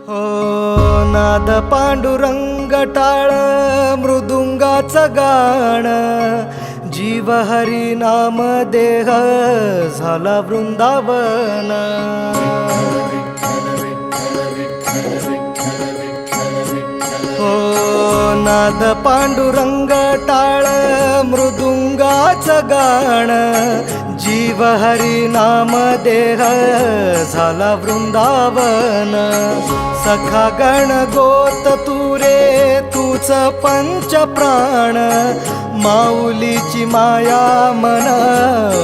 हो नाद पांडुरंग टाळ मृदुंगाचं गाणं जीव हरी नाम देह झाला वृंदावन हो नाद पांडुरंग टाळ मृदुंगाचं गाणं जीव हरी नाम देह झाला वृंदावन सखा गण गोत तुरे तूच पंच प्राण माऊलीची माया मन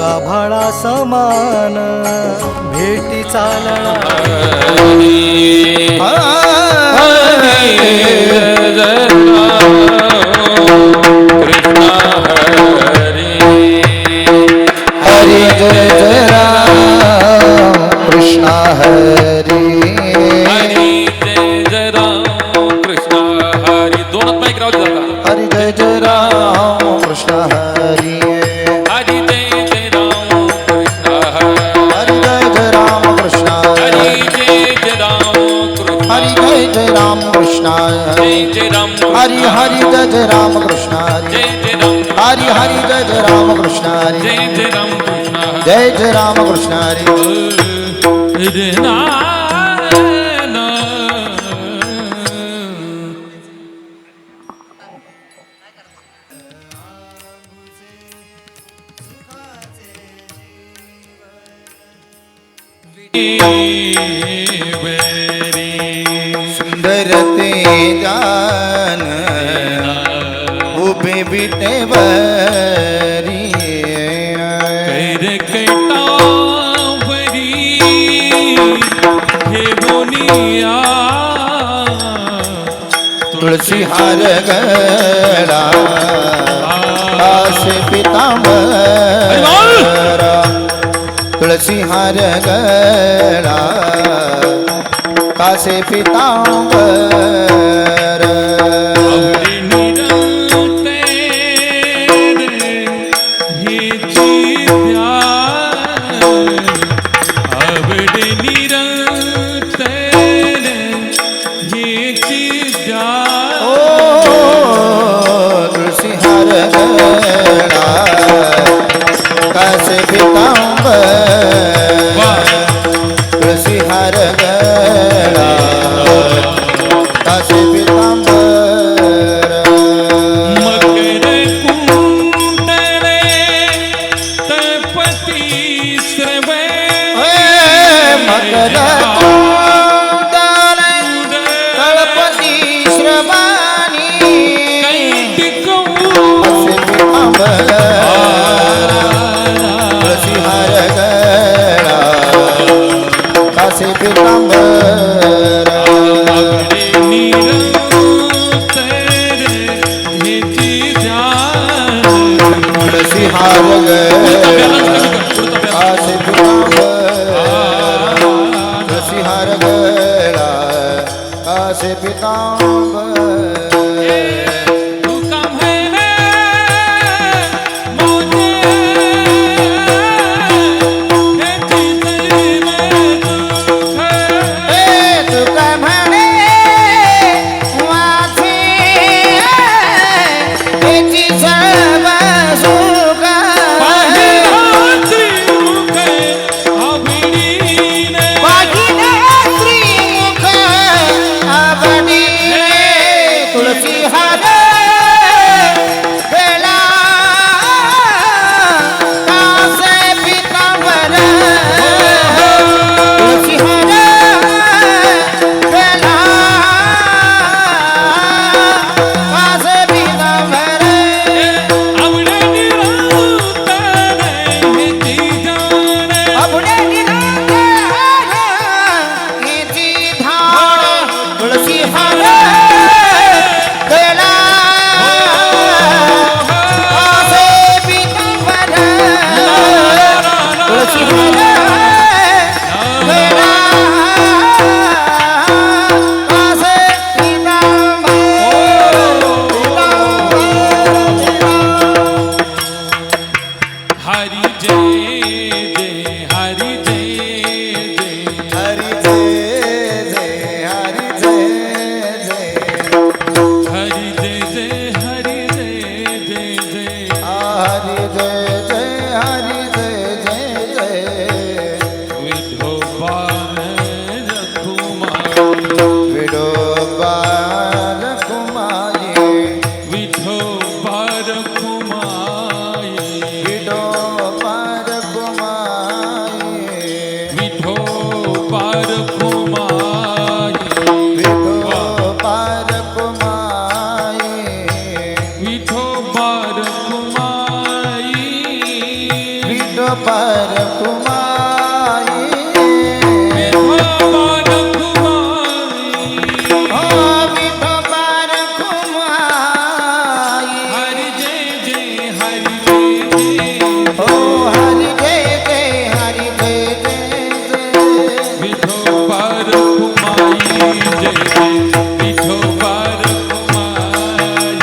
आभाळा समान भेटी चालणा हरे जय जय राम कृष्ण हरे हरी जय जय राम कृष्ण हरी दोन माईक राहू जाता हरे जय जय राम कृष्ण हरे हरी जय जय राम कृष्ण हरे जय जय राम कृष्ण हरी जय जय राम कृष्ण हरे जय जय राम कृष्ण जय जय राम हरि हरि जय जय राम कृष्ण जय जय राम हरि हरि जय जय राम कृष्ण जय जय राम कृष्ण जय जय राम कृष्ण हरे नारायण सुंदर ते जान उभे विटेवरी कैर कैटावरी हे बोनिया तुळसी हार गळा कासे पितांबर तुळसी हार गळा कासे पितांबर आवडी निरंते हे जिद्या आवडी निरंते हे जिद्या तुळसी हार गळा कासे पितांबर तुळसी हार गळा कासे पितांबर मकर कुंडले तपती श्रवे मकर तळपती श्रवाणी असे पितांबर तुळसी हार गळा कासे पितांबर तुळसी हार गळा कासे पितांबर तुळसी हार गळा कासे पितांबर विठोबा रखुमाई विठोबा रखुमाई विठोबा रखुमाई विठोबा रखुमाई विठोबा रखुमाई विठोबा रखुमाई विठोबा रखुमाई विठोबा रखुमाई विठोबा रखुमाई हरि जय जय हरि जय जय ओ हरि जय जय हरि जय जय जय विठोबा रखुमाई जय जय विठोबा रखुमाई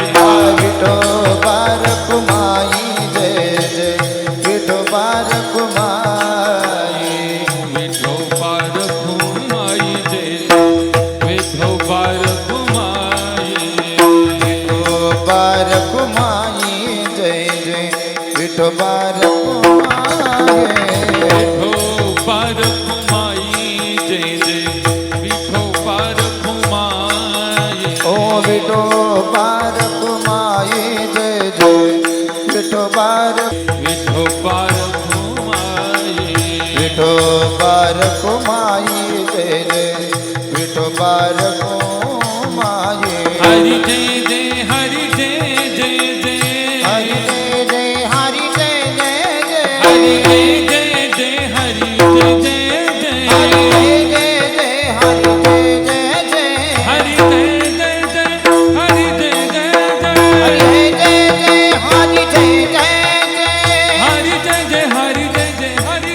विठोबा रखुमाई जय जय विठोबा रखुमाई विठोबा रखुमाई जय विठोबा रखुमाई विठोबा रखुमाई जय जय विठोबा रखुमाई विठोबा रखुमाई जय जय विठोबा रखुमाई ओ विठोबा रखुमाई जय जय विठोबा विठोबा रखुमाई विठोबा रखुमाई जय जय विठोबा रखुमाई हरि जय जय हरि जय जय जय हरि जय जय हरि जय जय जय हरि जय जय जय हरि जय जय जय हरि जय जय जय हरि जय जय जय हरि जय जय जय हरि जय जय जय हरि जय जय हरि जय जय जय हरि जय जय हरि जय जय हरि जय जय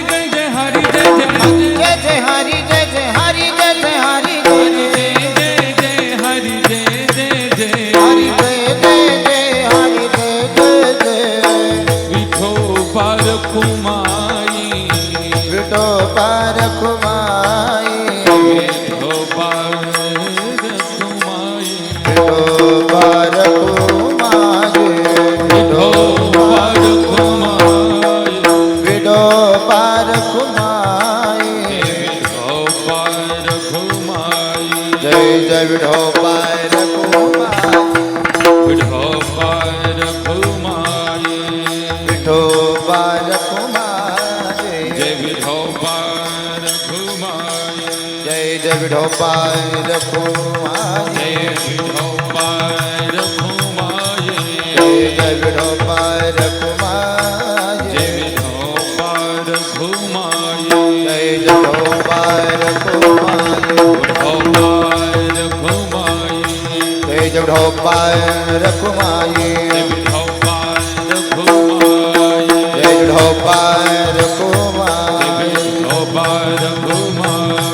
हरि जय जय जय जय हरि जय जय हरि जय जय हरि जय जय हरि जय जय जय हरि जय जय जय हरि जय जय जय हरि जय जय जय विठोबा रखुमाई विठोबा रखुमाई विठोबा रखुमाई विठोबा रखुमाई विठोबा रखुमाई विठोबा रखुमाई विठोबा रखुमाई जय जय विठोबा रखुमाई विठोबा रखुमाई विठोबा रखुमाई जय विठोबा रखुमाई जय जय विठोबा रखुमाई जय विठोबा रखुमाई जय जय विठोबा रखुमाई जय विठोबा रखुमाई जय जय विठोबा रखुमाई विठोबा रखुमाई जय जय विठोबा रखुमाई जय विठोबा रखुमाई जय विठोबा रखुमाई विठोबा रखुमाई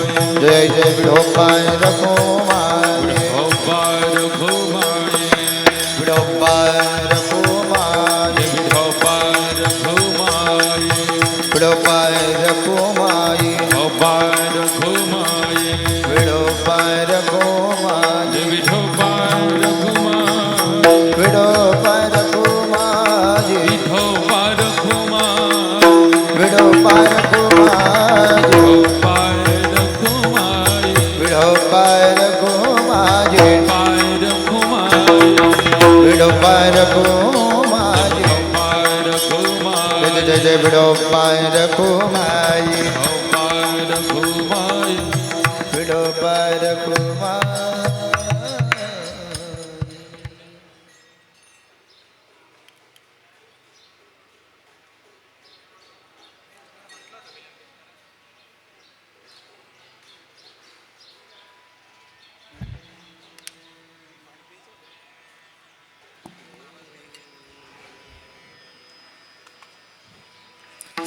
जय जय विठोबा रखुमाई विठोबा रखुमाई विठोबा रखुमाई विठोबा रखुमाई विठोबा रखुमाई विठोबा रखुमाई विठोबा रखुमाई विठोबा रखुमाई विठोबा रखुमाई विठोबा रखुमाई विठोबा रखुमाई विठोबा रखुमाई विठोबा रखुमाई विठोबा विठोबा रखुमाई रखुमाई विठोबा रखुमाई जय जय जय विठोबा रखुमाई विठोबा रखुमाई विठोबा रखुमाई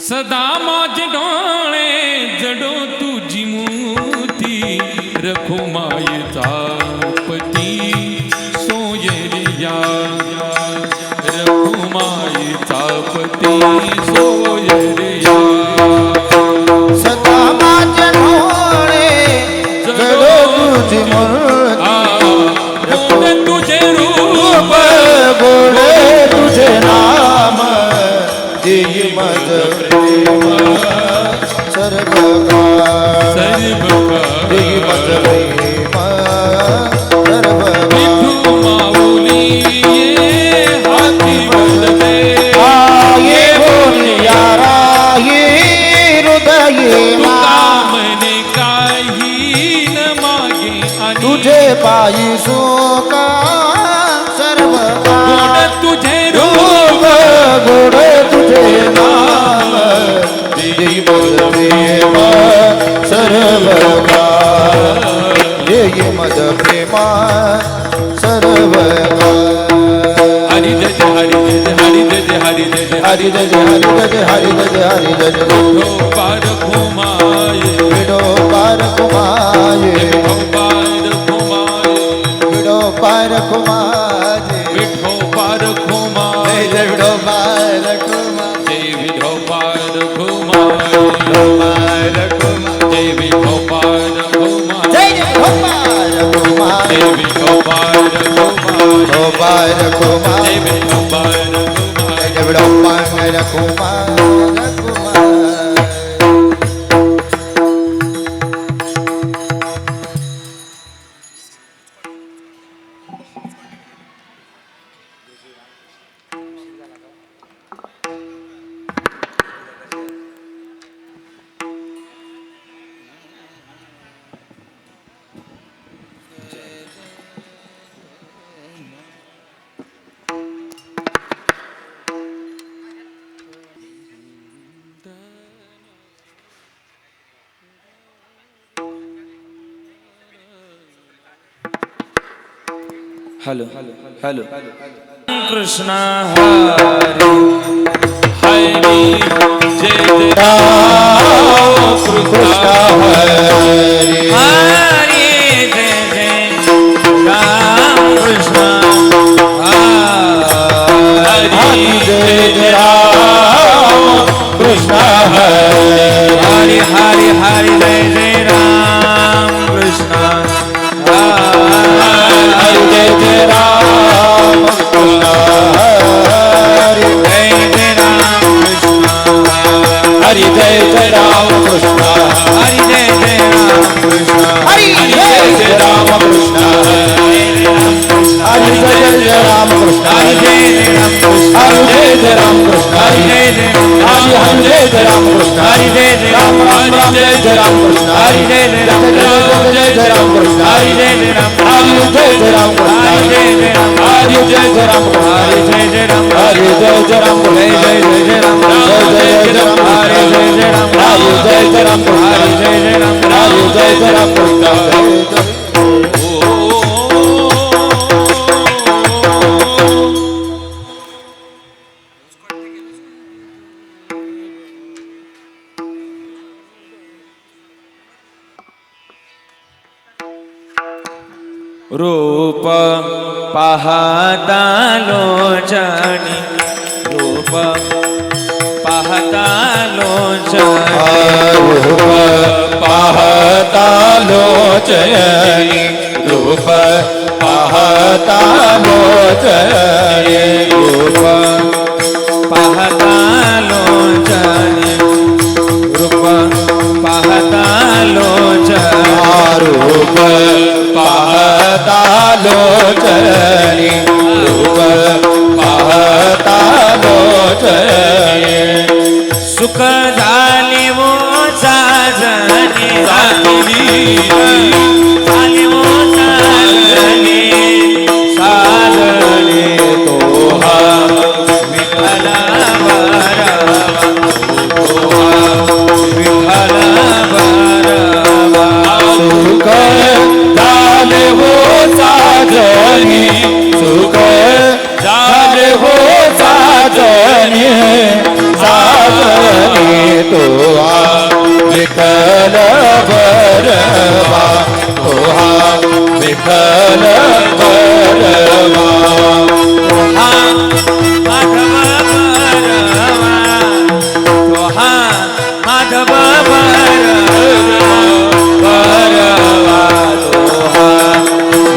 सदा माझे डोळे जडो तुझी मूर्ती रखुमाई तापती सोयरिया रखुमाई तापती सोयरिया सदा माझे डोळे जडो तुझी मूर्ती गोड तुझे रूप गोडे तुझे नाम देई मज प्रेम सर्व सर्व देई मज प्रेम तुझे पायी सुका सर्व गोड तुझे रूप गोड तुझे नाम देई मद प्रेम सर्व देई मद प्रेम सर्व हरी जय जय हरी जय जय हरी जय जय हरी जय जय हरि जय जय हरि जय जय हरि जय जय हरि जय जय विठो पार घुमाए विडो पार कुमाये विठो पार घुमाए विडो पार कुमाये विठो पार घुमाए जय विडो पार कुमाये जय विठो पार घुमाए पार कुमाये जय विठो पार घुमाए जय विडो पार कुमाये जय विठो पार घुमाए विडो पार कुमाये जय विठो पार घुमाए जय विडो पार कुमाये हेलो हेलो कृष्ण हरे हरी जय जय कृष्ण हरे हरे जय जय राम कृष्ण हरी जय जय राम कृष्ण हरे हरे हरे हरे जय जय राम कृष्ण हरि जय जय राम कृष्ण हरे जय जय राम कृष्ण हरि जय जय राम कृष्ण हरि जय जय राम कृष्ण हरि जय जय राम कृष्ण हरि जय जय राम कृष्ण हरि जय जय राम कृष्ण हरि जय जय राम कृष्ण हरि जय जय हरि हरि जय जय राम कृष्ण हरि जय जय राम राम राम जय जय राम कृष्ण हरि जय जय राम जय जय राम कृष्ण हरि जय जय राम हरि जय जय राम कृष्ण हरि जय जय राम हरि जय जय राम कृष्ण हरि जय जय राम हरि जय जय राम कृष्ण जय जय जय राम जय जय जय राम हरि जय जय राम हरि जय जय राम कृष्ण हरि जय जय राम हरि जय जय राम कृष्ण रूप पाहता लोचनी रूप पाहता लोचनी रूप पाहता लोचनी रूप पाहता लोचनी रूप पाहता लोचनी रूप पाहता लोचनी रूप पाहता लोचनी रूप पाहता लोचनी सुख झाली वो साजनी झाली वो साजनी साजनी तो हा विठ्ठला बरवा तो हा विठ्ठला बरवा सुख झाले हो साजनी सुख झाले हो साजनी साजनी तो विठ्ठल बरवा तो विठ्ठल बरवा हा माधव बरवा तो हा माधव बरवा बरवा तो हा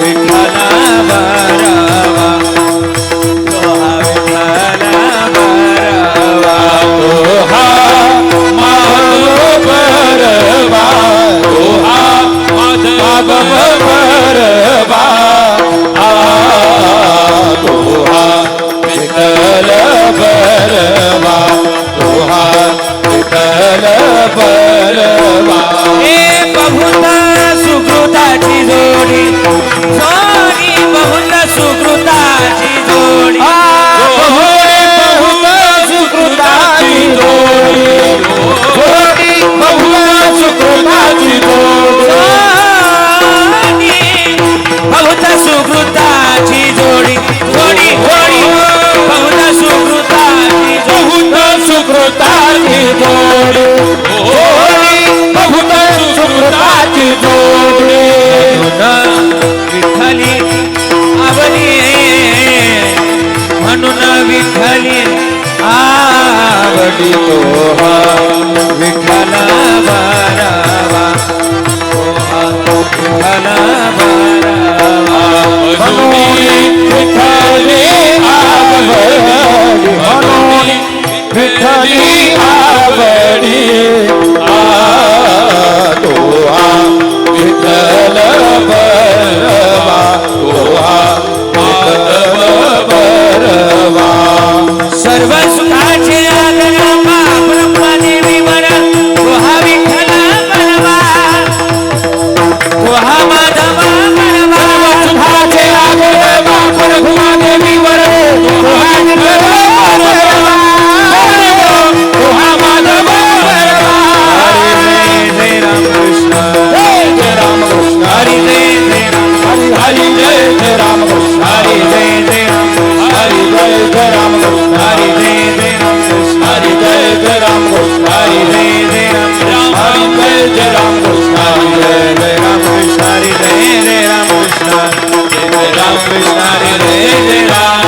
विठ्ठला बरवा तो हा विठ्ठला बरवा माधव बरवा माधव जोडी बहुत सुकृताची जोडी बहुत सुकृताची जोडी जोडी बहुत सुकृताची जोडी बहुत सुकृताची जोडी जोडी जोडी बहुत सुकृताची बहुत सुकृताची जोडी जोडी बहुत सुकृताची जोडी विठ्ठली आवली म्हणून विठ्ठली आवडी तो विठ्ठल बारावा विठ्ठल बारावा विठ्ठली आवडी म्हणून विठ्ठली आवडी तो विठ्ठल बरवा तो विठ्ठल बरवा सर्व सुखाचे आगरा ब्रह्मदेवी वर तो हा विठ्ठल बरवा तो हा माधव बरवा सुखाचे आगरे बापर भूमादेवी वर तो हा विठ्ठल बरवा तो हा माधव बरवा जय राम कृष्ण जय जय राम कृष्ण हरी जय जय राम हरी जय जय राम कृष्ण हरी जय जय राम हरी जय जय राम कृष्ण हरी जय जय राम कृष्ण हरी जय जय राम कृष्ण हरी जय जय राम हरी जय जय राम कृष्ण हरी जय जय राम कृष्ण हरी जय जय राम कृष्ण जय जय राम कृष्ण हरी जय जय राम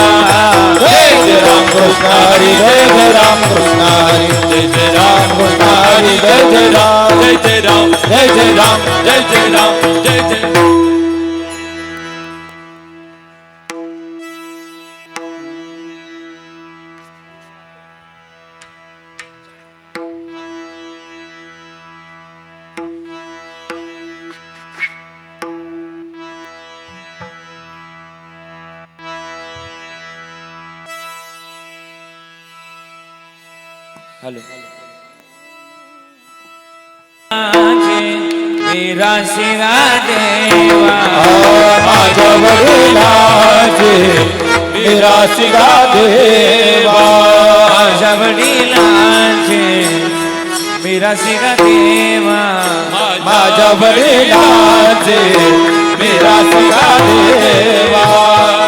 जय जय राम कृष्ण हरी जय जय राम कृष्ण हरी जय जय राम कृष्ण हरी जय जय राम जय जय राम जय जय राम जय जय राम जय जय हॅलो मेरा शिरा देवा माझ्या वडिलाचे मेरा शिगा देवा माझ्या वडिलांचे मेरा शिरा देवा माझ्या वडिलाचे मेरा शिगा देवा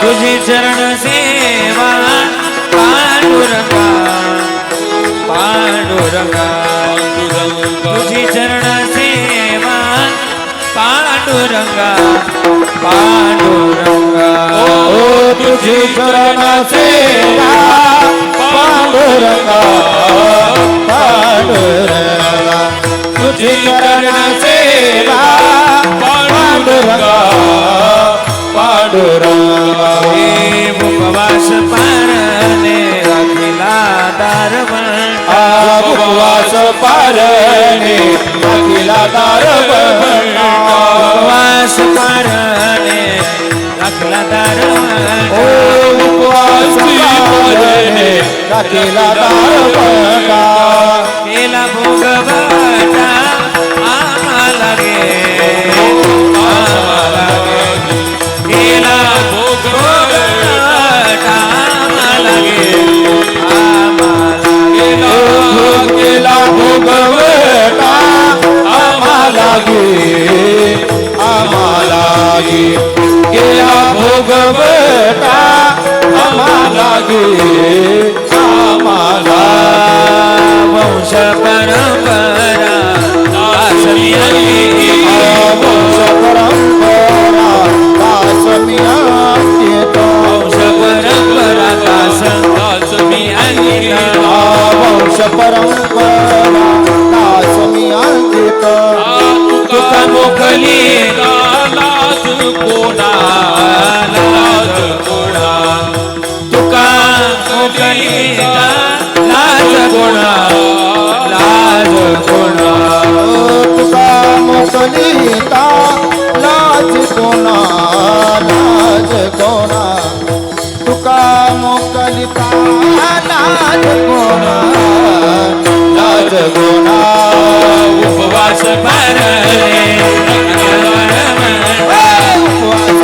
तुझी चरण सेवा पांडुरंगा पांडुरंगा तुझी चरण सेवा पांडुरंगा पांडुरंगा ओ तुझी चरण सेवा पांडुरंगा पांडुरंगा तुझी चरण सेवा पांडुरंगा पांडुरंगा हे उपवास पारणे राखिला दारवण उपवास पारणे अखिला दारवण उपवास पारणे राखिला दारवण उपवास पारणे अखिला दारवण केला भोगवटा आम्हाला गे आम्हाला गे केला भोगवटा आम्हाला गे आम्हाला केला भोगवटा आम्हाला गे आम्हाला गे केला भोगवटा आम्हाला गे आम्हाला वंश परंपरा आसमी वंश परंपरा दासमिया वंश परंपरा दासमी वंश परंपरा दासमिया तुका मोकली लाज कोणा लाज कोणा तुका मोकली लाज कोणा लाज कोणा तुका मोकलिता लाज कोणा लाज कोणा तुका मोकलिता लाज कोणा लाज कोणा उपवास पारणे उपवास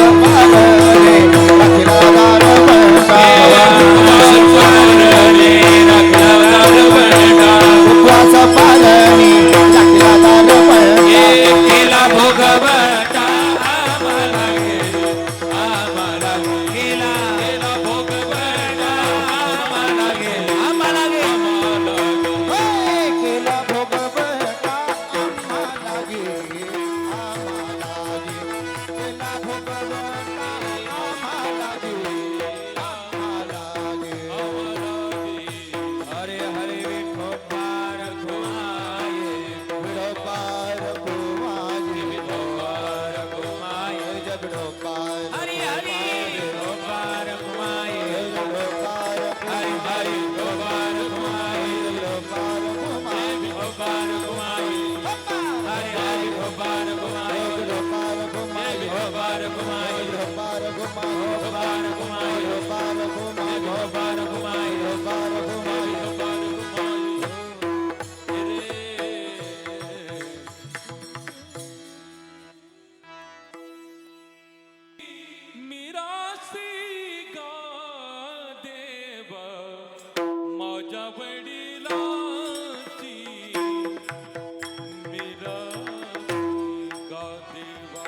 मिरासी गा देव माझ्या वडिलांची मिरासी गा देवा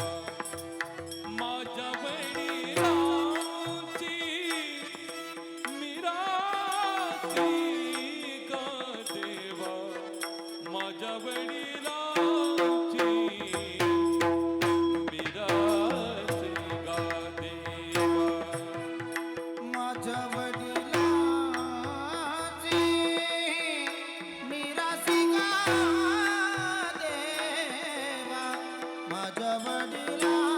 माझ्या वडिलांची मिरासी गा देवा माझ्या वडिलांची मिरासी गा देवा माझ्या वडिलांची मिरासी गा देवा माझ्या वडिलांची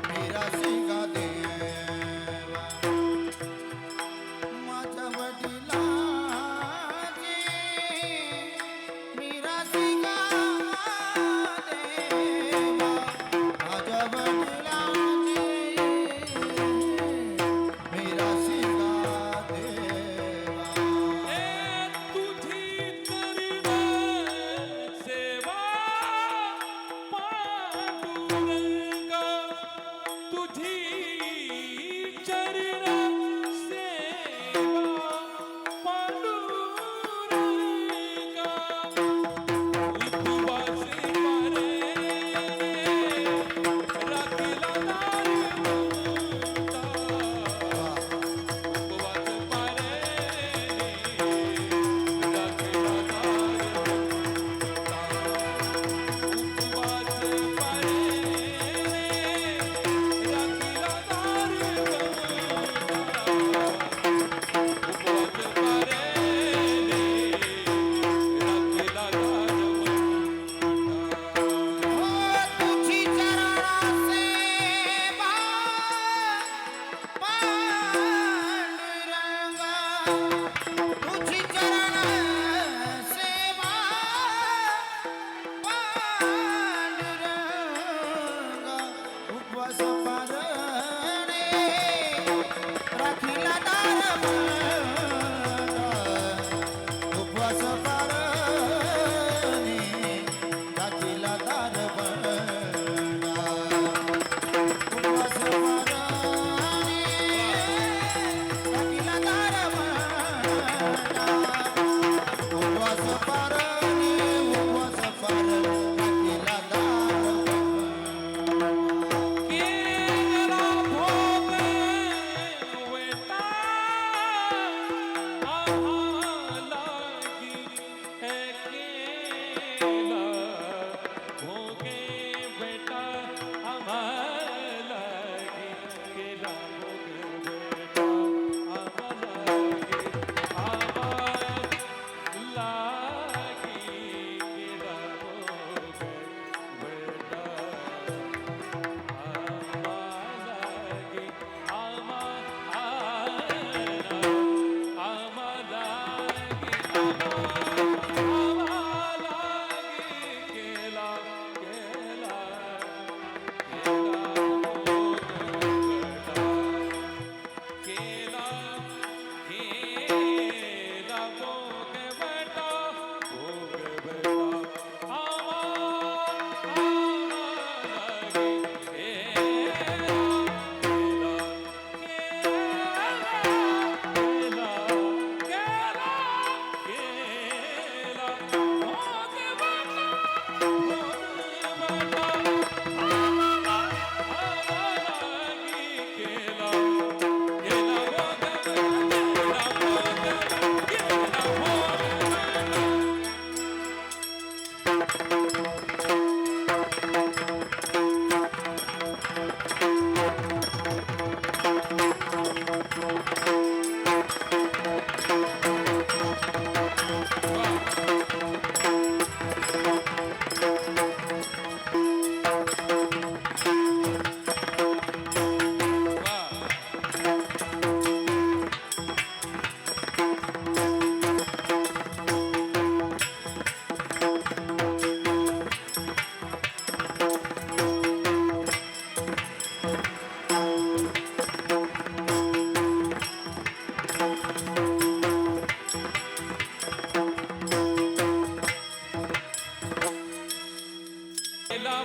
मिरासी गा देवा माझ्या वडिलांची मिरासी गा देवा माझ्या वडिलांची मिरासी गा देवा ए तुझी चरण सेवा पांडुरंगा तुझी चरण सेवा पांडुरंगा उपवासी परे राखीला दारवंता उपवास परे राखीला दारवंता उपवास परे राखीला दारवंता उपवास परे राखीला दारवंता तुझी चरण सेवा पांडुरंगा तुझी चरण सेवा पांडुरंगा उपवास पारणे राखीला दारवंता उपवास पारणे राखीला दारवंता उपवास पारणे राखीला दारवंता उपवास पारणे राखीला दारवंता केला भोग वेता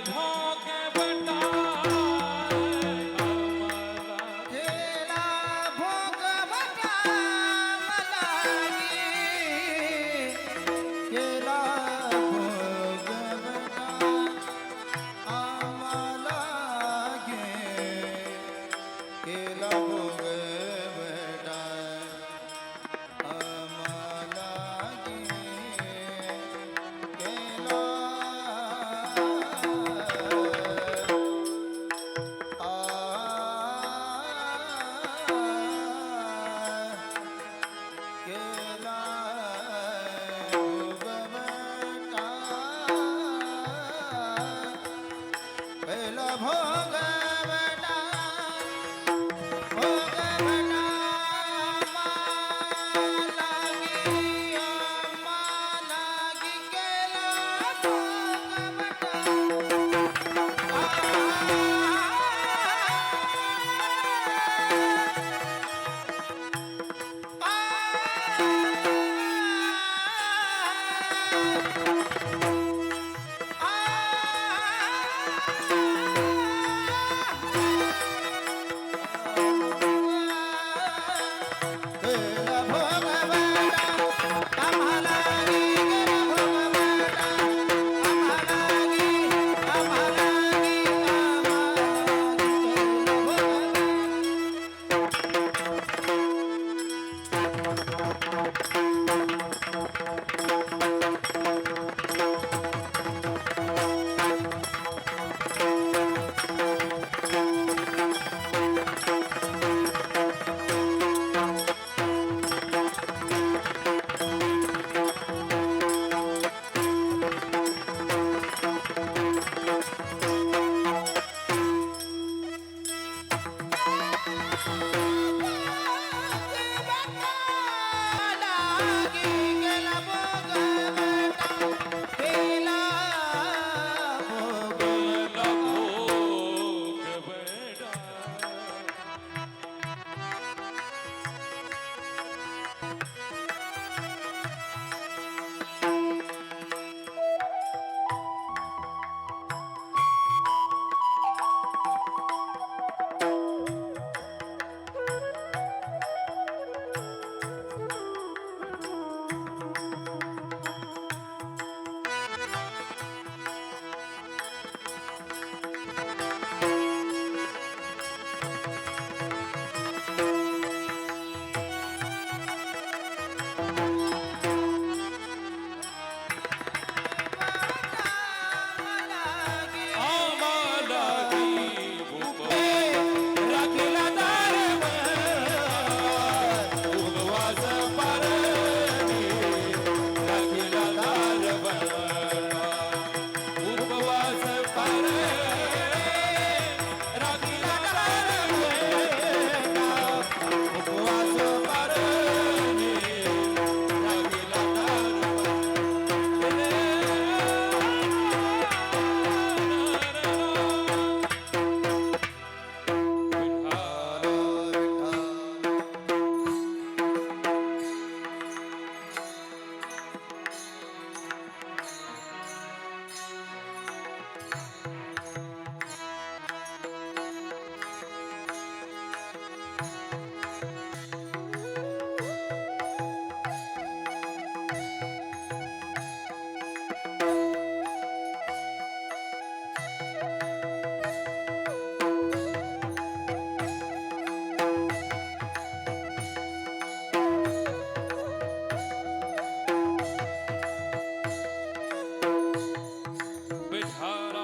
भोग बटाय आम्हाला. केला भोग बटावलागी, केला भोग बटा आम्हाला गे, केला भोग बटा आम्हाला गे, केला केला भोगवटा, पहिला भोगवटा, भोगवटा आम्हालागी केला विठाला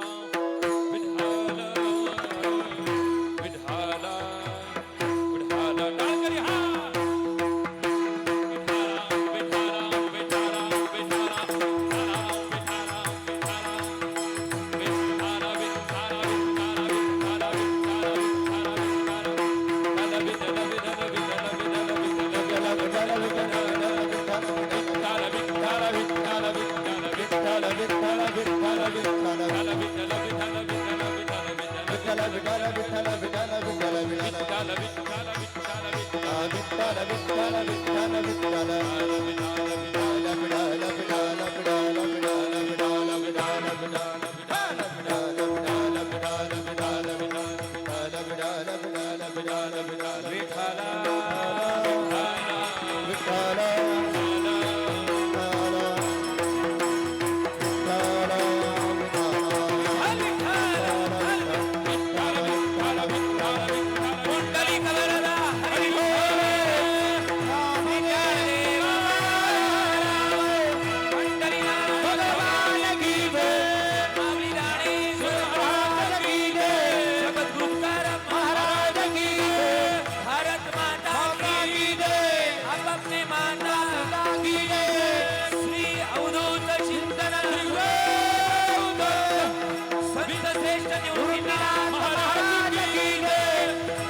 ज्योतिनाथ महाराज की जय.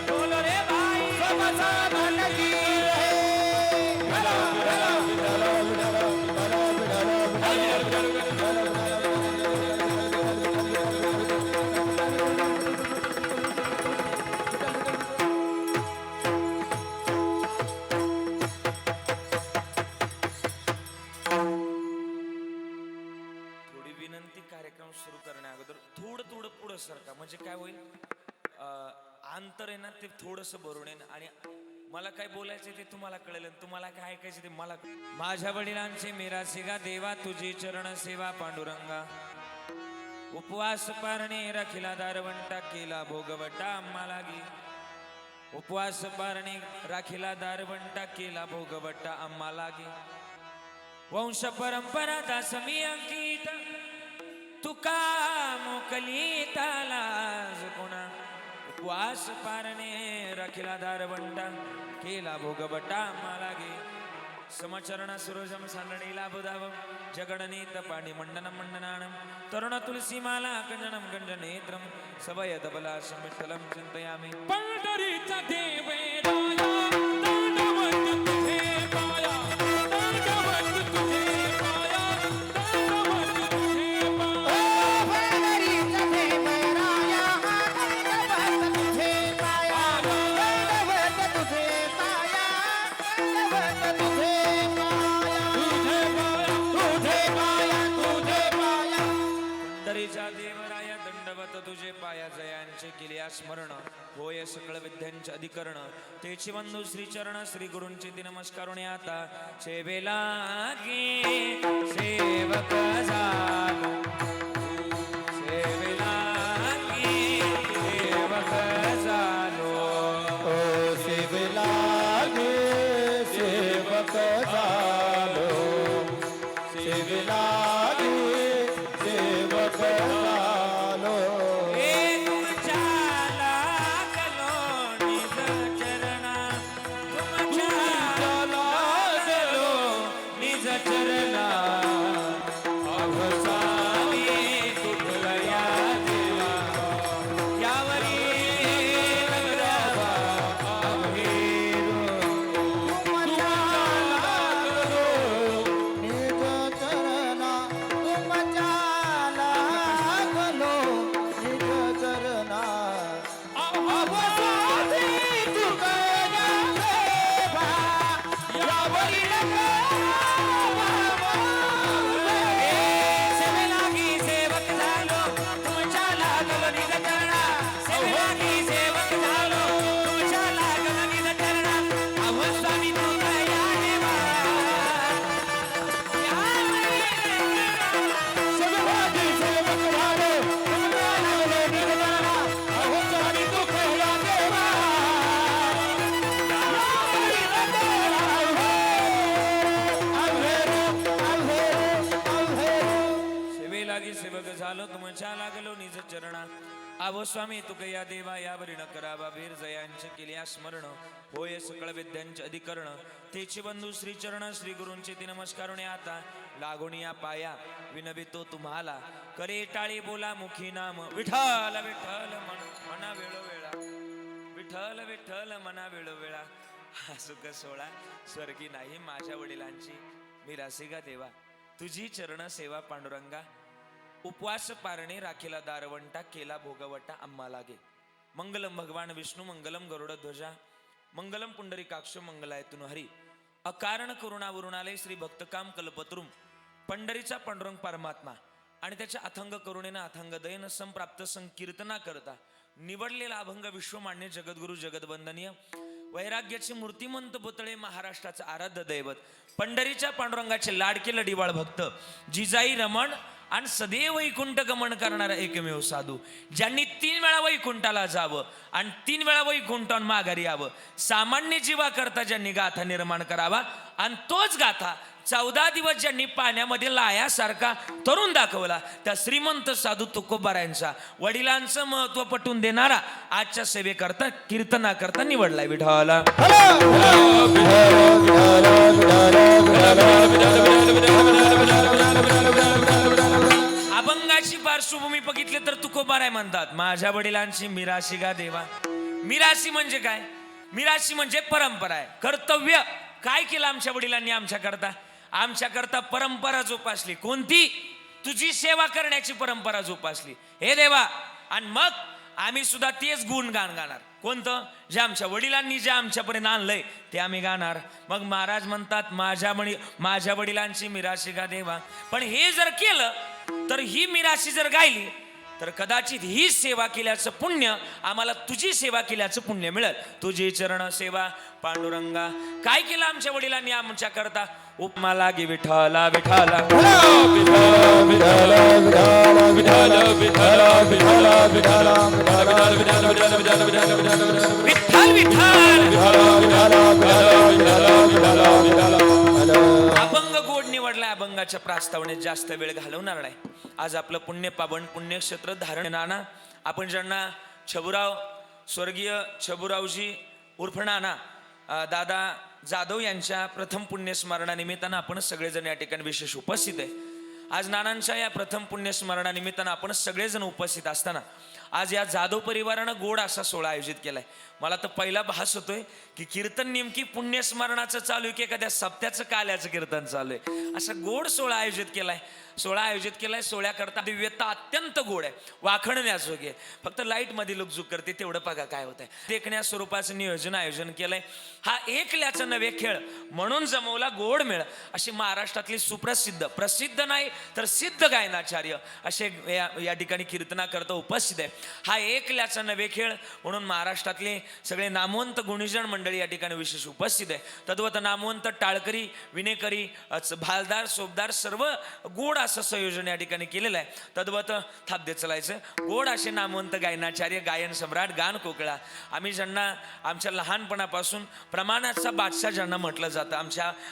बोलो रे भाई समसाधन की थोडी विनंती. कार्यक्रम सुरू करण्या अगोदर थोडं पुढं सरका, म्हणजे काय होईल, अंतर आहे ना ते थोडंसं भरून येईल आणि मला काय बोलायचं ते तुम्हाला कळेल आणि तुम्हाला काय ऐकायचं ते मला माझ्या वडिलांचे मिरासिगा देवा तुझी चरण सेवा पांडुरंगा. उपवास पारणे राखिला दारवंटा केला भोगवटा आम्हा लागी. उपवास पारणे राखिला दारवंटा केला भोगवटा आम्हा लागी. वंश परंपरा दासमी अंकित तुका मोकली तालाज कोणा. उपवास पारणे राखिला दारवंटा केला भोगवटा आम्हा लागे. समचरण सुरोजम सांडणीला बुधावं जगणनीत पाणी मंडनं मंडनानं तरुण तुलसी माला कंजनं गंजनेत्रं सवय दबला समिठलं चिंतयामि. पंढरीचा देवराया दंडवत तुझे पाया. दंडवत तुझे पाया. दंडवत तुझे पाया. पंढरीचा देवराया दंडवत तुझे पाया. जयांचे केल्या स्मरण होय सकळ विद्यांचे अधिकरण. तेची बंधू श्री चरण श्री गुरूंचे ती नमस्कारुणे आता. सेवेला गे सेवक झालो. सेवेला गे सेवक झालो. ओ सेवेला गे सेवक झालो. सेवेला गे सेवक झालो. तुमच्या लागलो निज चरणा. आवो स्वामी तुका या देवा यावरी न करावा वीर जयांचे केल्या स्मरण होय सकळ विद्यांचे अधिकरण. तेचे बंधू श्री चरण श्री गुरूंचे ती नमस्कारुणे आता. लागून या पाया विनवितो तुम्हाला करे टाळी बोला मुखी नाम विठ्ठल विठ्ठल मना वेळोवेळा. विठ्ठल विठ्ठल मना वेळोवेळा. हा सुख सोळा स्वर्गी नाही माझ्या वडिलांची मिरासिगा देवा तुझी चरण सेवा पांडुरंगा. उपवास पारणे राखीला दारवंटा केला भोगवटा आम्हा लागे. मंगलम भगवान विष्णू मंगलम गरुड ध्वजा मंगलम पुंडरीकाक्ष मंगलायतुन हरी. अकारण करुणावरुणालय श्री भक्तकाम कल्पतरुम. पंढरीचा पांडुरंग परमात्मा आणि त्याच्या अथंग करुणेनं अथंग दयेनं संप्राप्त संकीर्तना करता निवडलेला अभंग विश्वमान्य जगद्गुरु जगदवंदनीय वैराग्याचे मूर्तिमंत पुतळे महाराष्ट्राचं आराध्य दैवत पंढरीच्या पांडुरंगाचे लाडके लढीवाळ भक्त जिजाई रमण आणि सदैव वैकुंठ गमन करणारा एकमेव साधू ज्यांनी 3 वेळा वैकुंठाला जावं आणि 3 वेळा वैकुंठान माघारी यावं. सामान्य जीवा करता ज्यांनी गाथा निर्माण करावा आणि तोच गाथा 14 दिवस ज्यांनी पाण्यामध्ये लायासारखा तरुण दाखवला त्या श्रीमंत साधू तुकोबारायांचा वडिलांचं महत्व पटवून देणारा आजच्या सेवेकरता कीर्तना करता निवडलाय विठ्ठला. अभंगाची वडिलांची पार्श्वभूमी बघितली तर तुकोबाराय म्हणतात, माझ्या वडिलांची मिराशी गा देवा. मिराशी म्हणजे काय? मिराशी म्हणजे परंपरा आहे, कर्तव्य. काय केलं आमच्या वडिलांनी आमच्याकरता परंपरा जोपासली. कोणती? तुझी सेवा करण्याची परंपरा जोपासली. हे देवा, आणि मग आम्ही सुद्धा तेच गुणगान गाणार. कोणतं? जे आमच्या वडिलांनी जे आमच्यापर्यंत आणलंय ते आम्ही गाणार. मग महाराज म्हणतात, माझ्या वडिलांची मिराशी गा देवा. पण हे जर केलं तर ही मिराशी जर गायली तर कदाचित ही सेवा केल्याचं पुण्य आम्हाला तुझी सेवा केल्याचं पुण्य मिळेल. तुझी चरण सेवा पांडुरंगा. काय केलं आमच्या वडिलांनी आमच्या करता? उपमा लागे विठाला विठाला, विठ्ठल विठ्ठल. अभंग गोड निवडला. अभंगाच्या प्रास्तावनेत जास्त वेळ घालवणार नाही. आज आपलं पुण्य पावन पुण्यक्षेत्र धारण. नाना, आपण ज्यांना छबुराव, स्वर्गीय छबुरावजी उर्फ नाना दादा जाधव यांच्या प्रथम पुण्यस्मरणानिमित्तानं आपण सगळेजण या ठिकाणी विशेष उपस्थित आहे. आज नानांच्या या प्रथम पुण्यस्मरणानिमित्तानं आपण सगळेजण उपस्थित असताना आज या जाधव परिवारानं गोड असा सोहळा आयोजित केलाय. मला तर पहिला भास होतोय की कीर्तन नेमकी पुण्यस्मरणाचं चालू आहे की एखाद्या सप्त्याचं काल्याचं कीर्तन चालू आहे. असा गोड सोहळा आयोजित केलाय. सोहळ्याकरता दिव्यता अत्यंत गोड आहे, वाखणण्याजोगे. फक्त लाईट मध्ये लुकझुक करते तेवढं बघा काय होत आहे. देखण्या स्वरूपाचं आयोजन केलंय. हा एकल्याचा नवे खेळ म्हणून जमवला गोड मेळ. अशी महाराष्ट्रातली प्रसिद्ध नाही तर सिद्ध गायनाचार्य असे या ठिकाणी कीर्तना करता उपस्थित आहे. हा एकल्याचा नवे खेळ म्हणून महाराष्ट्रातले सगळे नामवंत गुणीजन मंडळी या ठिकाणी विशेष उपस्थित आहे. तद्वत नामवंत टाळकरी, विनेकरी, भालदार, सोबदार सर्व गोड असं संयोजन या ठिकाणी केलेलं आहे. तद्वत थाप देत चलायचं. गोड असे नामवंत गायनाचार्य, गायन सम्राट, गान कोकिळा. आम्ही ज्यांना आमच्या लहानपणापासून प्रमाणाचा बादशाह ज्यांना म्हटलं जातं,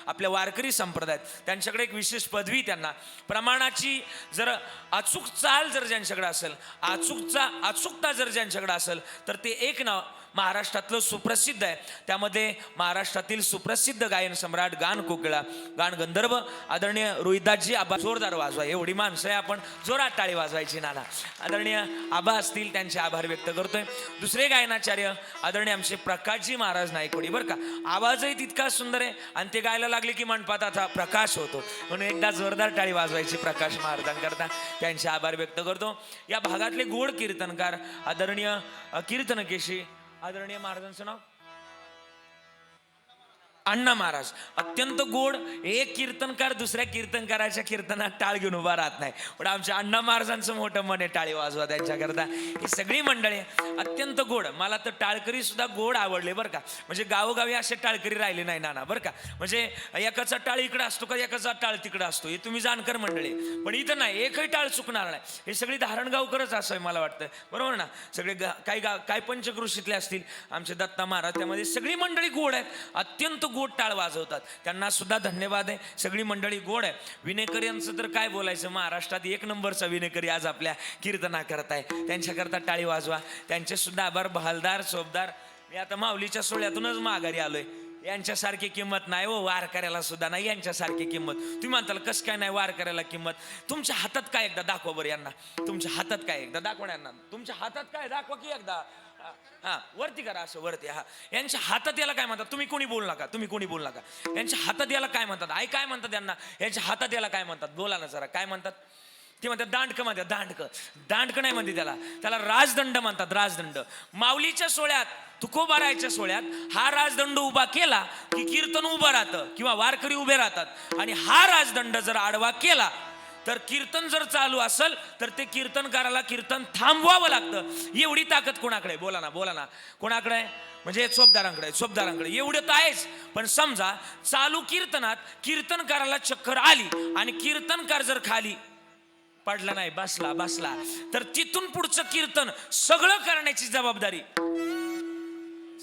आपल्या वारकरी संप्रदायात त्यांच्याकडे एक विशेष पदवी. त्यांना प्रमाणाची जर अचूक चाल जर ज्यांच्याकडे असेल, अचूकता जर ज्यांच्याकडे असेल तर ते एक नाव महाराष्ट्रातलं सुप्रसिद्ध आहे. त्यामध्ये महाराष्ट्रातील सुप्रसिद्ध गायन सम्राट, गान कोकिळा, गान गंधर्व आदरणीय रोहिदासजी आबा. जोरदार वाजवा, एवढी माणसं आहे, आपण जोरात टाळी वाजवायची. नाना आदरणीय आबा असतील, त्यांचे आभार व्यक्त करतोय. दुसरे गायनाचार्य आदरणीय आमचे प्रकाशजी महाराज नायकवडी. बरं का, आवाजही तितका सुंदर आहे आणि ते गायला लागले की मंडपात आता प्रकाश होतो. म्हणून एकदा जोरदार टाळी वाजवायची प्रकाश महाराजांकरता. त्यांचे आभार व्यक्त करतो. या भागातले गोड कीर्तनकार आदरणीय कीर्तनकेशी आदरणीय महाराजांचं नाव अण्णा महाराज. अत्यंत गोड. एक कीर्तनकार दुसऱ्या कीर्तनकाराच्या कीर्तनात टाळ घेऊन उभा राहत नाही, पण आमच्या अण्णा महाराजांचं मोठं मन आहे, टाळी वाजवा त्यांच्याकरता. ही सगळी मंडळी अत्यंत गोड. मला तर टाळकरी सुद्धा गोड आवडले बरं का. म्हणजे गावोगावी असे टाळकरी राहिले नाही नाना बरं का. म्हणजे एकाचा टाळ इकडे असतो का एकाचा टाळ तिकडे असतो, हे तुम्ही जाणकार मंडळी. पण इथं नाही, एकही टाळ चुकणार नाही. हे सगळी धारणगावकरच असं मला वाटतं, बरोबर ना. सगळे काही पंचकृषीतले असतील आमचे दत्ता महाराज, त्यामध्ये सगळी मंडळी गोड आहेत, अत्यंत गोड टाळ वाजवतात. त्यांना सुद्धा धन्यवाद आहे. सगळी मंडळी गोड आहे. विनेकरी यांचं तर काय बोलायचं, महाराष्ट्रात एक नंबरचा विनेकरी आज आपल्या कीर्तना करताय. त्यांच्याकरता टाळी वाजवा. त्यांचे सुद्धा आभार. बहालदार, सोबदार. मी आता माऊलीच्या सोहळ्यातूनच माघारी आलोय. यांच्यासारखी किंमत नाही हो, वारकऱ्याला सुद्धा नाही यांच्यासारखी किंमत. तुम्ही म्हणताल कसं काय नाही वारकऱ्याला किंमत? तुमच्या हातात काय एकदा दाखवा बरं यांना. तुमच्या हातात काय एकदा दाखवा यांना. तुमच्या हातात काय दाखवा की एकदा. हा, वरती करा असं वरती. हा, यांच्या हातात याला काय म्हणतात? तुम्ही कोणी बोलू नका. यांच्या हातात याला काय म्हणतात? आई काय म्हणतात यांना? यांच्या हातात याला काय म्हणतात? बोला ना जरा, काय म्हणतात? ते म्हणतात दांडकं म्हणतात. दांडकं नाही म्हणते त्याला राजदंड म्हणतात. राजदंड. माऊलीच्या सोहळ्यात, तुकोबारायच्या सोहळ्यात हा राजदंड उभा केला की कीर्तन उभं राहतं किंवा वारकरी उभे राहतात. आणि हा राजदंड जर आडवा केला तर कीर्तन जर चालू असेल तर ते कीर्तनकाराला कीर्तन थांबवावं लागतं. एवढी ताकद कोणाकडे? बोला ना कोणाकडे? म्हणजे सोबदारांकडे. एवढं तर आहेच. पण समजा चालू कीर्तनात कीर्तनकाराला चक्कर आली आणि कीर्तनकार जर खाली पडला नाही, बसला तर तिथून पुढचं कीर्तन सगळं करण्याची जबाबदारी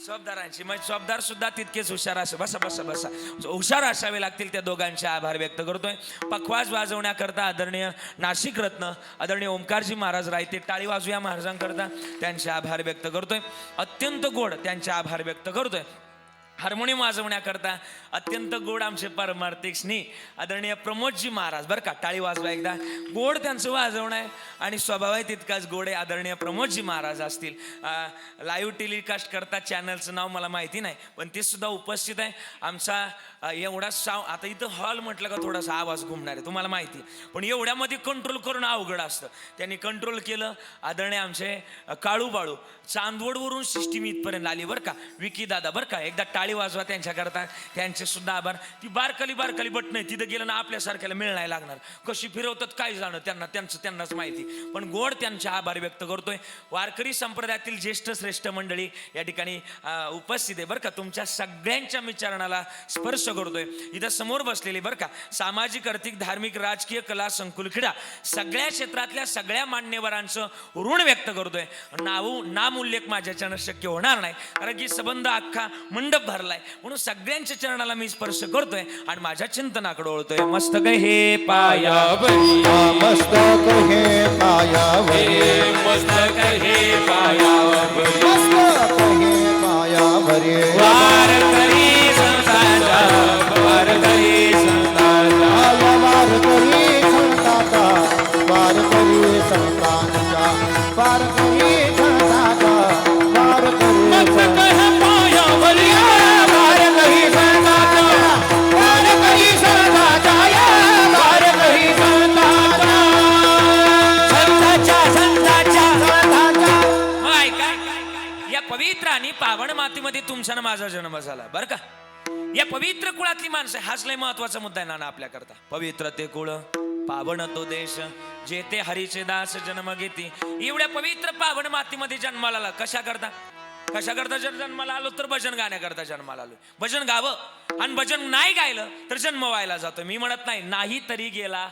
सोबदारांची. मग सोबदार सुद्धा तितकेच हुशार असे. बसा हुशार असावे लागतील. त्या दोघांचे आभार व्यक्त करतोय. पखवाज वाजवण्याकरता आदरणीय नाशिक रत्न आदरणीय ओंकारजी महाराज रायते. टाळी वाजूया महाराजांकरता. त्यांचे आभार व्यक्त करतोय. अत्यंत गोड त्यांचे आभार व्यक्त करतोय. हार्मोनियम वाजवण्याकरता अत्यंत गोड आमचे पारमार्थिक स्नेही आदरणीय प्रमोदजी महाराज, बरं का, टाळी वाजवा एकदा. गोड त्यांचं वाजवणं आहे आणि स्वभाव आहे तितकाच गोड आहे. आदरणीय प्रमोदजी महाराज असतील. लाईव्ह टेलिकास्ट करता, चॅनलचं नाव मला माहिती नाही, पण ते सुद्धा उपस्थित आहे. आमचा एवढा आता इथं हॉल म्हटलं का थोडासा आवाज घुमणार आहे, तुम्हाला माहिती, पण एवढ्यामध्ये कंट्रोल करणं अवघड असतं. त्यांनी कंट्रोल केलं. आदरणीय आमचे काळू बाळू चांदवडवरून सिस्टीम इथपर्यंत आली, बरं का, विकी दादा, बरं का, एकदा टाळी वाजवा त्यांच्याकरता. त्यांचे सुद्धा आभार. ती बारकाली बटन आहे, तिथं गेलं ना आपल्यासारख्याला मिळ नाही लागणार. कशी फिरवतात काय जाणं, त्यांनाच माहिती, पण गोड त्यांचे आभार व्यक्त करतोय. वारकरी संप्रदायातील ज्येष्ठ श्रेष्ठ मंडळी या ठिकाणी उपस्थित आहे, बरं का. तुमच्या सगळ्यांच्या मी चरणाला स्पर्श करतोय. इथं समोर बसलेले, बरं का, सामाजिक, आर्थिक, धार्मिक, राजकीय, कला, संकुल, क्रीडा सगळ्या क्षेत्रातल्या सगळ्या मान्यवरांचं ऋण व्यक्त करतोय. नाम उल्लेख माझ्याच्यानं शक्य होणार नाही, कारण की संबंध अख्खा मंडप भरलाय, म्हणून सगळ्यांच्या चरणाला मी स्पर्श करतोय आणि माझ्या चिंतनाकडे ओळतोय. मस्तक हे पायावरी, मस्तक हे पायावरी, मस्तक हे पायावरी, मस्तक हे पायावरी, वारकरी संतांचा, वारकरी संतांचा, वारकरी संतांचा, वारकरी संतांचा, वारकरी संतांचा, वारकरी मस्तक हे पायावरी, वारकरी संतांचा, वारकरी संतांचा, वारकरी संतांचा, संतांचा. ऐका, या पवित्र आणि पावन मातीमध्ये तुमचा ना माझा जन्म झाला, बरं का. या पवित्र कुळातली माणसं, हाच लय महत्वाचा मुद्दा आहे नाना आपल्याकरता. पवित्र ते कुळ, पावन तो देश, जेथे हरीचे दास जन्म घेती. एवढ्या पवित्र पावन मातीमध्ये जन्माला आला. कशा करता जर जन्माला आलो तर भजन गाण्याकरता जन्माला आलो. भजन गावं, आणि भजन नाही गायलं तर जन्म व्हायला जातो. मी म्हणत नाही तरी गेला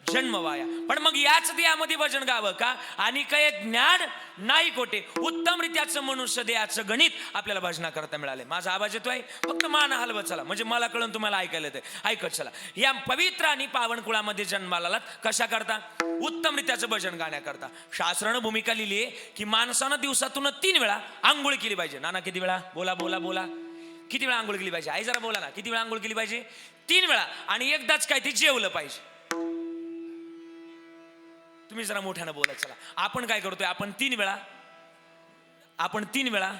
जन्म वाया, पण मग याच देहामध्ये भजन गावं का. आणि काय ज्ञान नाही कोठे, उत्तम रित्याचं मनुष्य देहाचं गणित आपल्याला भजनाकरता मिळाले. माझा आवाज येतोय, फक्त मान हलवत चला, म्हणजे मला कळून तुम्हाला ऐकायला येतंय. ऐकत चला. या पवित्र आणि पावन कुळामध्ये जन्माला आलात. कशा करता? उत्तम रित्याचं भजन गाण्याकरता. शास्त्रानं भूमिका लिहिली आहे की माणसानं दिवसातून 3 वेळा आंघोळ केली पाहिजे. नाना किती वेळा? बोला बोला बोला. किती वेळा आंघोळ केली पाहिजे? आई जरा बोला ना, किती वेळा आंघोळ केली पाहिजे? 3 वेळा. आणि एकदाच काय ते जेवलं पाहिजे. तुम्ही जरा मोठ्यानं बोला चला. आपण काय करतोय? आपण 3 वेळा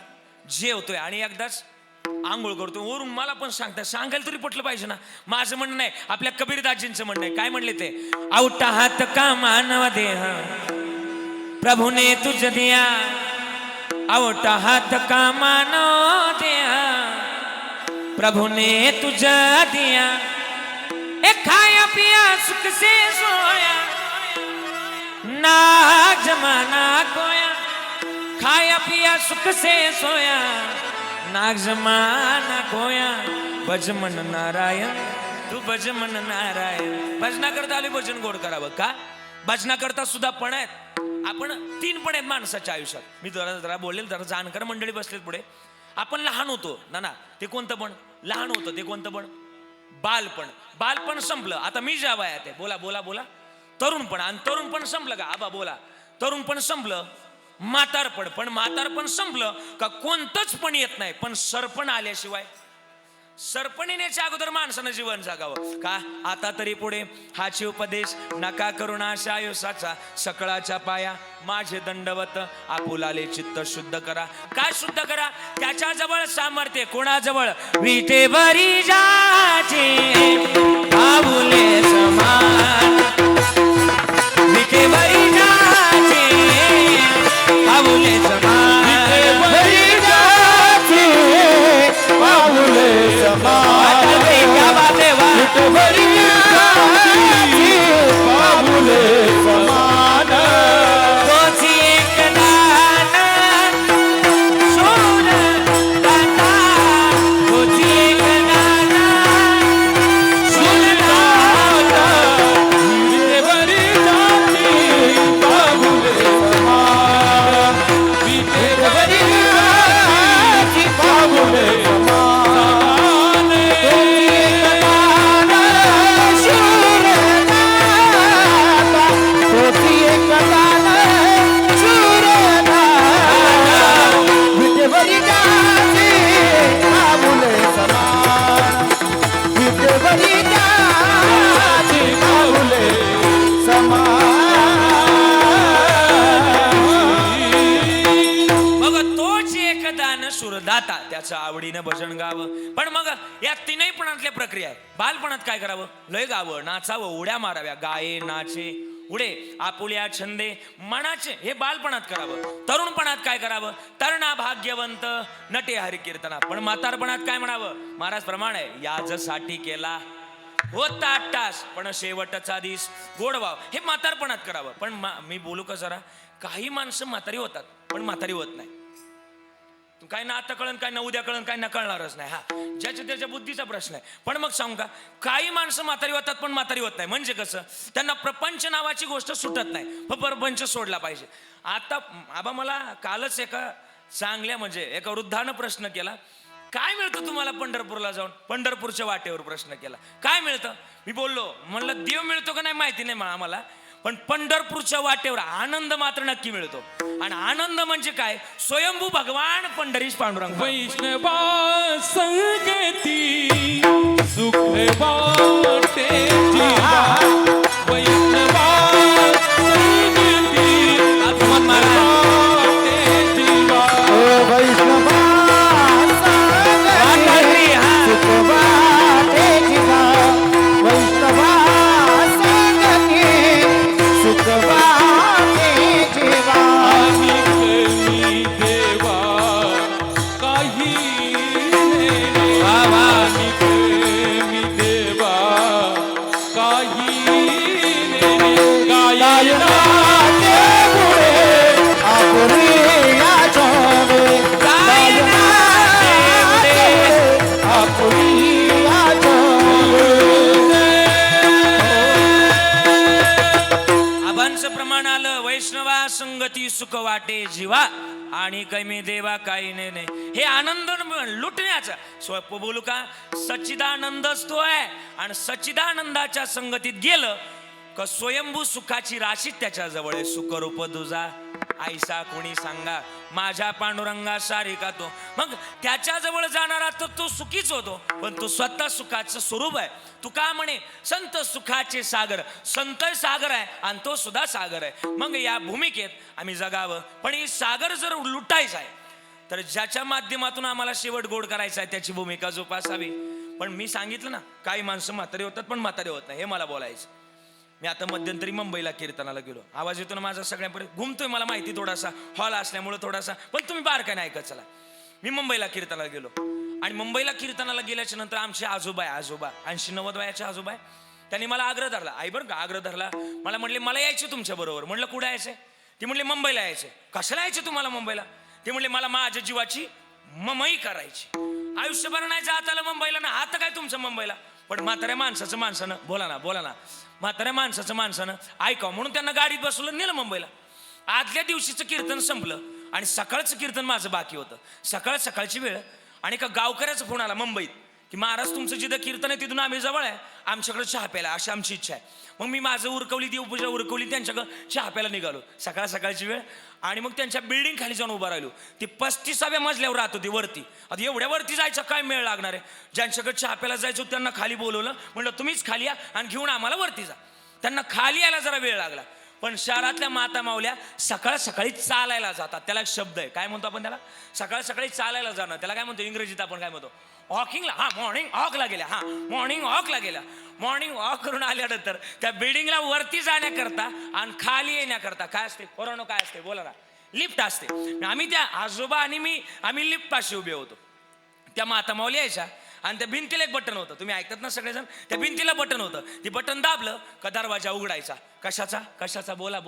जेवतोय आणि एकदाच आंघोळ करतोय. वरून मला पण सांगायला तरी पटलं पाहिजे ना. माझं म्हणणं नाही, आपल्या कबीरदासजींचं म्हणणं आहे. काय म्हणले ते? औटा हात का मानव देह प्रभूने तुझ दिया, औटा हात का मानव देह प्रभूने तुझ दिया, ए खाया पिया सुख से सोया, ना जमाना कोया, खाया पिया सुख से सोया, नाग जमाना कोया. भज मन नारायण, तू भज मन नारायण. भजना करता आले भजन गोड करावं का? भजना करता सुद्धा पण आहेत. आपण 3 पण आहेत माणसाच्या आयुष्यात. मी जरा बोलेल, जरा जाणकार मंडळी बसलेत पुढे. आपण लहान होतो ना, ते कोणतं पण लहान होतं, ते कोणतं पण? बालपण संपलं. आता मी ज्या वयात आहे, बोला बोला बोला. तरुणपण. आणि तरुणपण संपलं का? आबा बोला. तरुणपण संपलं. म्हातारपण संपलं का कोणतंच पण येत नाही. पण सरपण आल्याशिवाय, सरपण येण्याच्या अगोदर माणसानं जीवन जगावं का? आता तरी पुढे हाची उपदेश नका करुणा अशा आयुष्याचा, सकळाच्या पाया माझे दंडवत, आपुलाले चित्त शुद्ध करा. काय शुद्ध करा? त्याच्याजवळ सामर्थ्य. कोणाजवळ? विटेवरी जाचे आपुले समान, विटेवरी जाचे आपुले समान, विटेवरी जाचे आपुले समान, क्या बात है वाह. विटेवरी जाचे आपुले समान, तोची एक दाना सोनं दाना, तोची एक दाना सोनं दाना, सूरदाता त्याचं आवडीनं भजन गावं. पण मग या तीनही पणातल्या प्रक्रिया आहे. बालपणात काय करावं? लय गावं, नाचावं, उड्या माराव्या, गाये नाचे उडे आपुल्या छंदे मनाचे, हे बालपणात करावं. तरुणपणात काय करावं? तरणा भाग्यवंत नटे हरिकीर्तना. पण म्हातारपणात काय म्हणावं? महाराज प्रमाण आहे, याजसाठी केला होता तास पण शेवटचा दिस गोडवाव. हे म्हातारपणात करावं. पण मी बोलू का जरा, काही माणसं म्हातारी होतात पण म्हातारी होत नाही. काय ना आता कळण, काय ना उद्या कळण, काय ना कळणारच नाही. हा, ज्याच्या त्याच्या बुद्धीचा प्रश्न आहे. पण मग सांगू का, काही माणसं म्हातारी होतात पण म्हातारी होत नाही. म्हणजे कसं? त्यांना प्रपंच नावाची गोष्ट सुटत नाही. प्रपंच सोडला पाहिजे. आता आबा मला कालच एका चांगल्या म्हणजे एका वृद्धानं प्रश्न केला, काय मिळतं तुम्हाला पंढरपूरला जाऊन? पंढरपूरच्या वाटेवर प्रश्न केला, काय मिळतं? मी बोललो, म्हणलं देव मिळतो का नाही माहिती नाही आम्हाला, पण पंढरपूरच्या वाटेवर आनंद मात्र नक्की मिळतो. आणि आनंद म्हणजे काय? स्वयंभू भगवान पंढरीश पांडुरंग. वैष्णवा संगती सुख वाटे जीवा. वैष्णवा संगती आत्मन महाराज वाटे जीवा. वैष्णवा वाटली, हा. सुखवाटे जीवा. वैष्णवा संगती सुखवाटे जीवा. आणि कमी देवा काही नेणे. आणि कमी देवा काही नेणे. गायना आबांचं प्रमाण आलं, वैष्णवा संगती सुख वाटे जीवा आणि कमी देवा काही नाही. हे आनंद लुटण्याचा स्वप्न बोलू का, सच्चिदानंदच तो आहे. आणि सच्चिदानंदाच्या संगतीत गेलं का स्वयंभू सुखाची राशी त्याच्या जवळ आहे. सुखरूप दुजा आईसा कोणी सांगा, माझ्या पांडुरंगा सारी का तो. मग त्याच्या जवळ जाणारा तर तो सुखीच होतो, पण तो स्वतः सुखाचं स्वरूप आहे. तू का म्हणे संत सुखाचे सागर, संत सागर आहे आणि तो सुद्धा सागर आहे. मग या भूमिकेत आम्ही जगावं. पण ही सागर जर लुटायचा आहे तर ज्याच्या माध्यमातून आम्हाला शेवट गोड करायचा आहे त्याची भूमिका जोपासावी. पण मी सांगितलं ना, काही माणसं म्हातारी होतात पण म्हातारी होत नाही, हे मला बोलायचं. मी आता मध्यंतरी मुंबईला कीर्तनाला गेलो. आवाज येतो ना माझा सगळ्यांपर्यंत, घुमतोय मला माहिती, थोडासा हॉल असल्यामुळे थोडासा, पण तुम्ही बारकाईने ऐकत चला. मी मुंबईला कीर्तनाला गेलो आणि मुंबईला कीर्तनाला गेल्याच्या नंतर आमचे आजोबा 80-90 वयाचे आजोबा आहे. त्यांनी मला आग्रह धरला, आई बरं का आग्रह धरला. मला म्हणले मला यायचे तुमच्या बरोबर. म्हणलं कुठे यायचंय? ती म्हणले मुंबईला यायचे. कशाला यायचे तुम्हाला मुंबईला? ते म्हणले मला माझ्या जीवाची ममई करायची. आयुष्यभर नाही जात आलं मुंबईला ना, आता काय तुमचं मुंबईला. पण म्हाताऱ्या माणसानं बोला ना म्हाताऱ्या माणसानं ऐकावं म्हणून त्यांना गाडीत बसवलं, नेलं मुंबईला. आदल्या दिवशीचं कीर्तन संपलं आणि सकाळचं कीर्तन माझं बाकी होतं. सकाळची वेळ आणि एका गावकऱ्याचा फोन आला मुंबईत की महाराज तुमचं जिथं कीर्तन आहे तिथून आम्ही जवळ आहे, आमच्याकडे चहा प्यायला अशी आमची इच्छा आहे. मग मी माझं उरकवली, देवपूजा उरकवली, त्यांच्याकडं चहा प्यायला निघालो. सकाळची वेळ आणि मग त्यांच्या बिल्डिंग खाली जाऊन उभा राहिलो. ती 35व्या मजल्यावर राहत होती वरती. आता एवढ्या वरती जायचा काय मेळ लागणार आहे? ज्यांच्याकडे चहा प्यायला जायचं त्यांना खाली बोलवलं, म्हणलं तुम्हीच खाली या आणि घेऊन आम्हाला वरती जा. त्यांना खाली यायला जरा वेळ लागला. पण शहरातल्या माता मावल्या सकाळी चालायला जातात. त्याला एक शब्द आहे, काय म्हणतो आपण त्याला? सकाळी चालायला जाणं, त्याला काय म्हणतो इंग्रजीत आपण काय म्हणतो? वॉकिंगला. हा, मॉर्निंग वॉकला गेल्या. हा, मॉर्निंग वॉकला गेल्या. मॉर्निंग वॉक करून आल्यानंतर त्या बिल्डिंगला वरती जाण्याकरता आणि खाली येण्याकरता काय असते पोरांनो? काय असते बोला ना? लिफ्ट असते. आम्ही त्या आजोबा आणि आम्ही लिफ्ट पाशी उभे होतो. त्या माता मावली यायच्या आणि त्या भिंतीला एक बटन होतं, तुम्ही ऐकतात ना सगळेजण, त्या भिंतीला बटन होतं. ती बटन दाबलं का दरवाजा उघडायचा. कशाचा? बोला.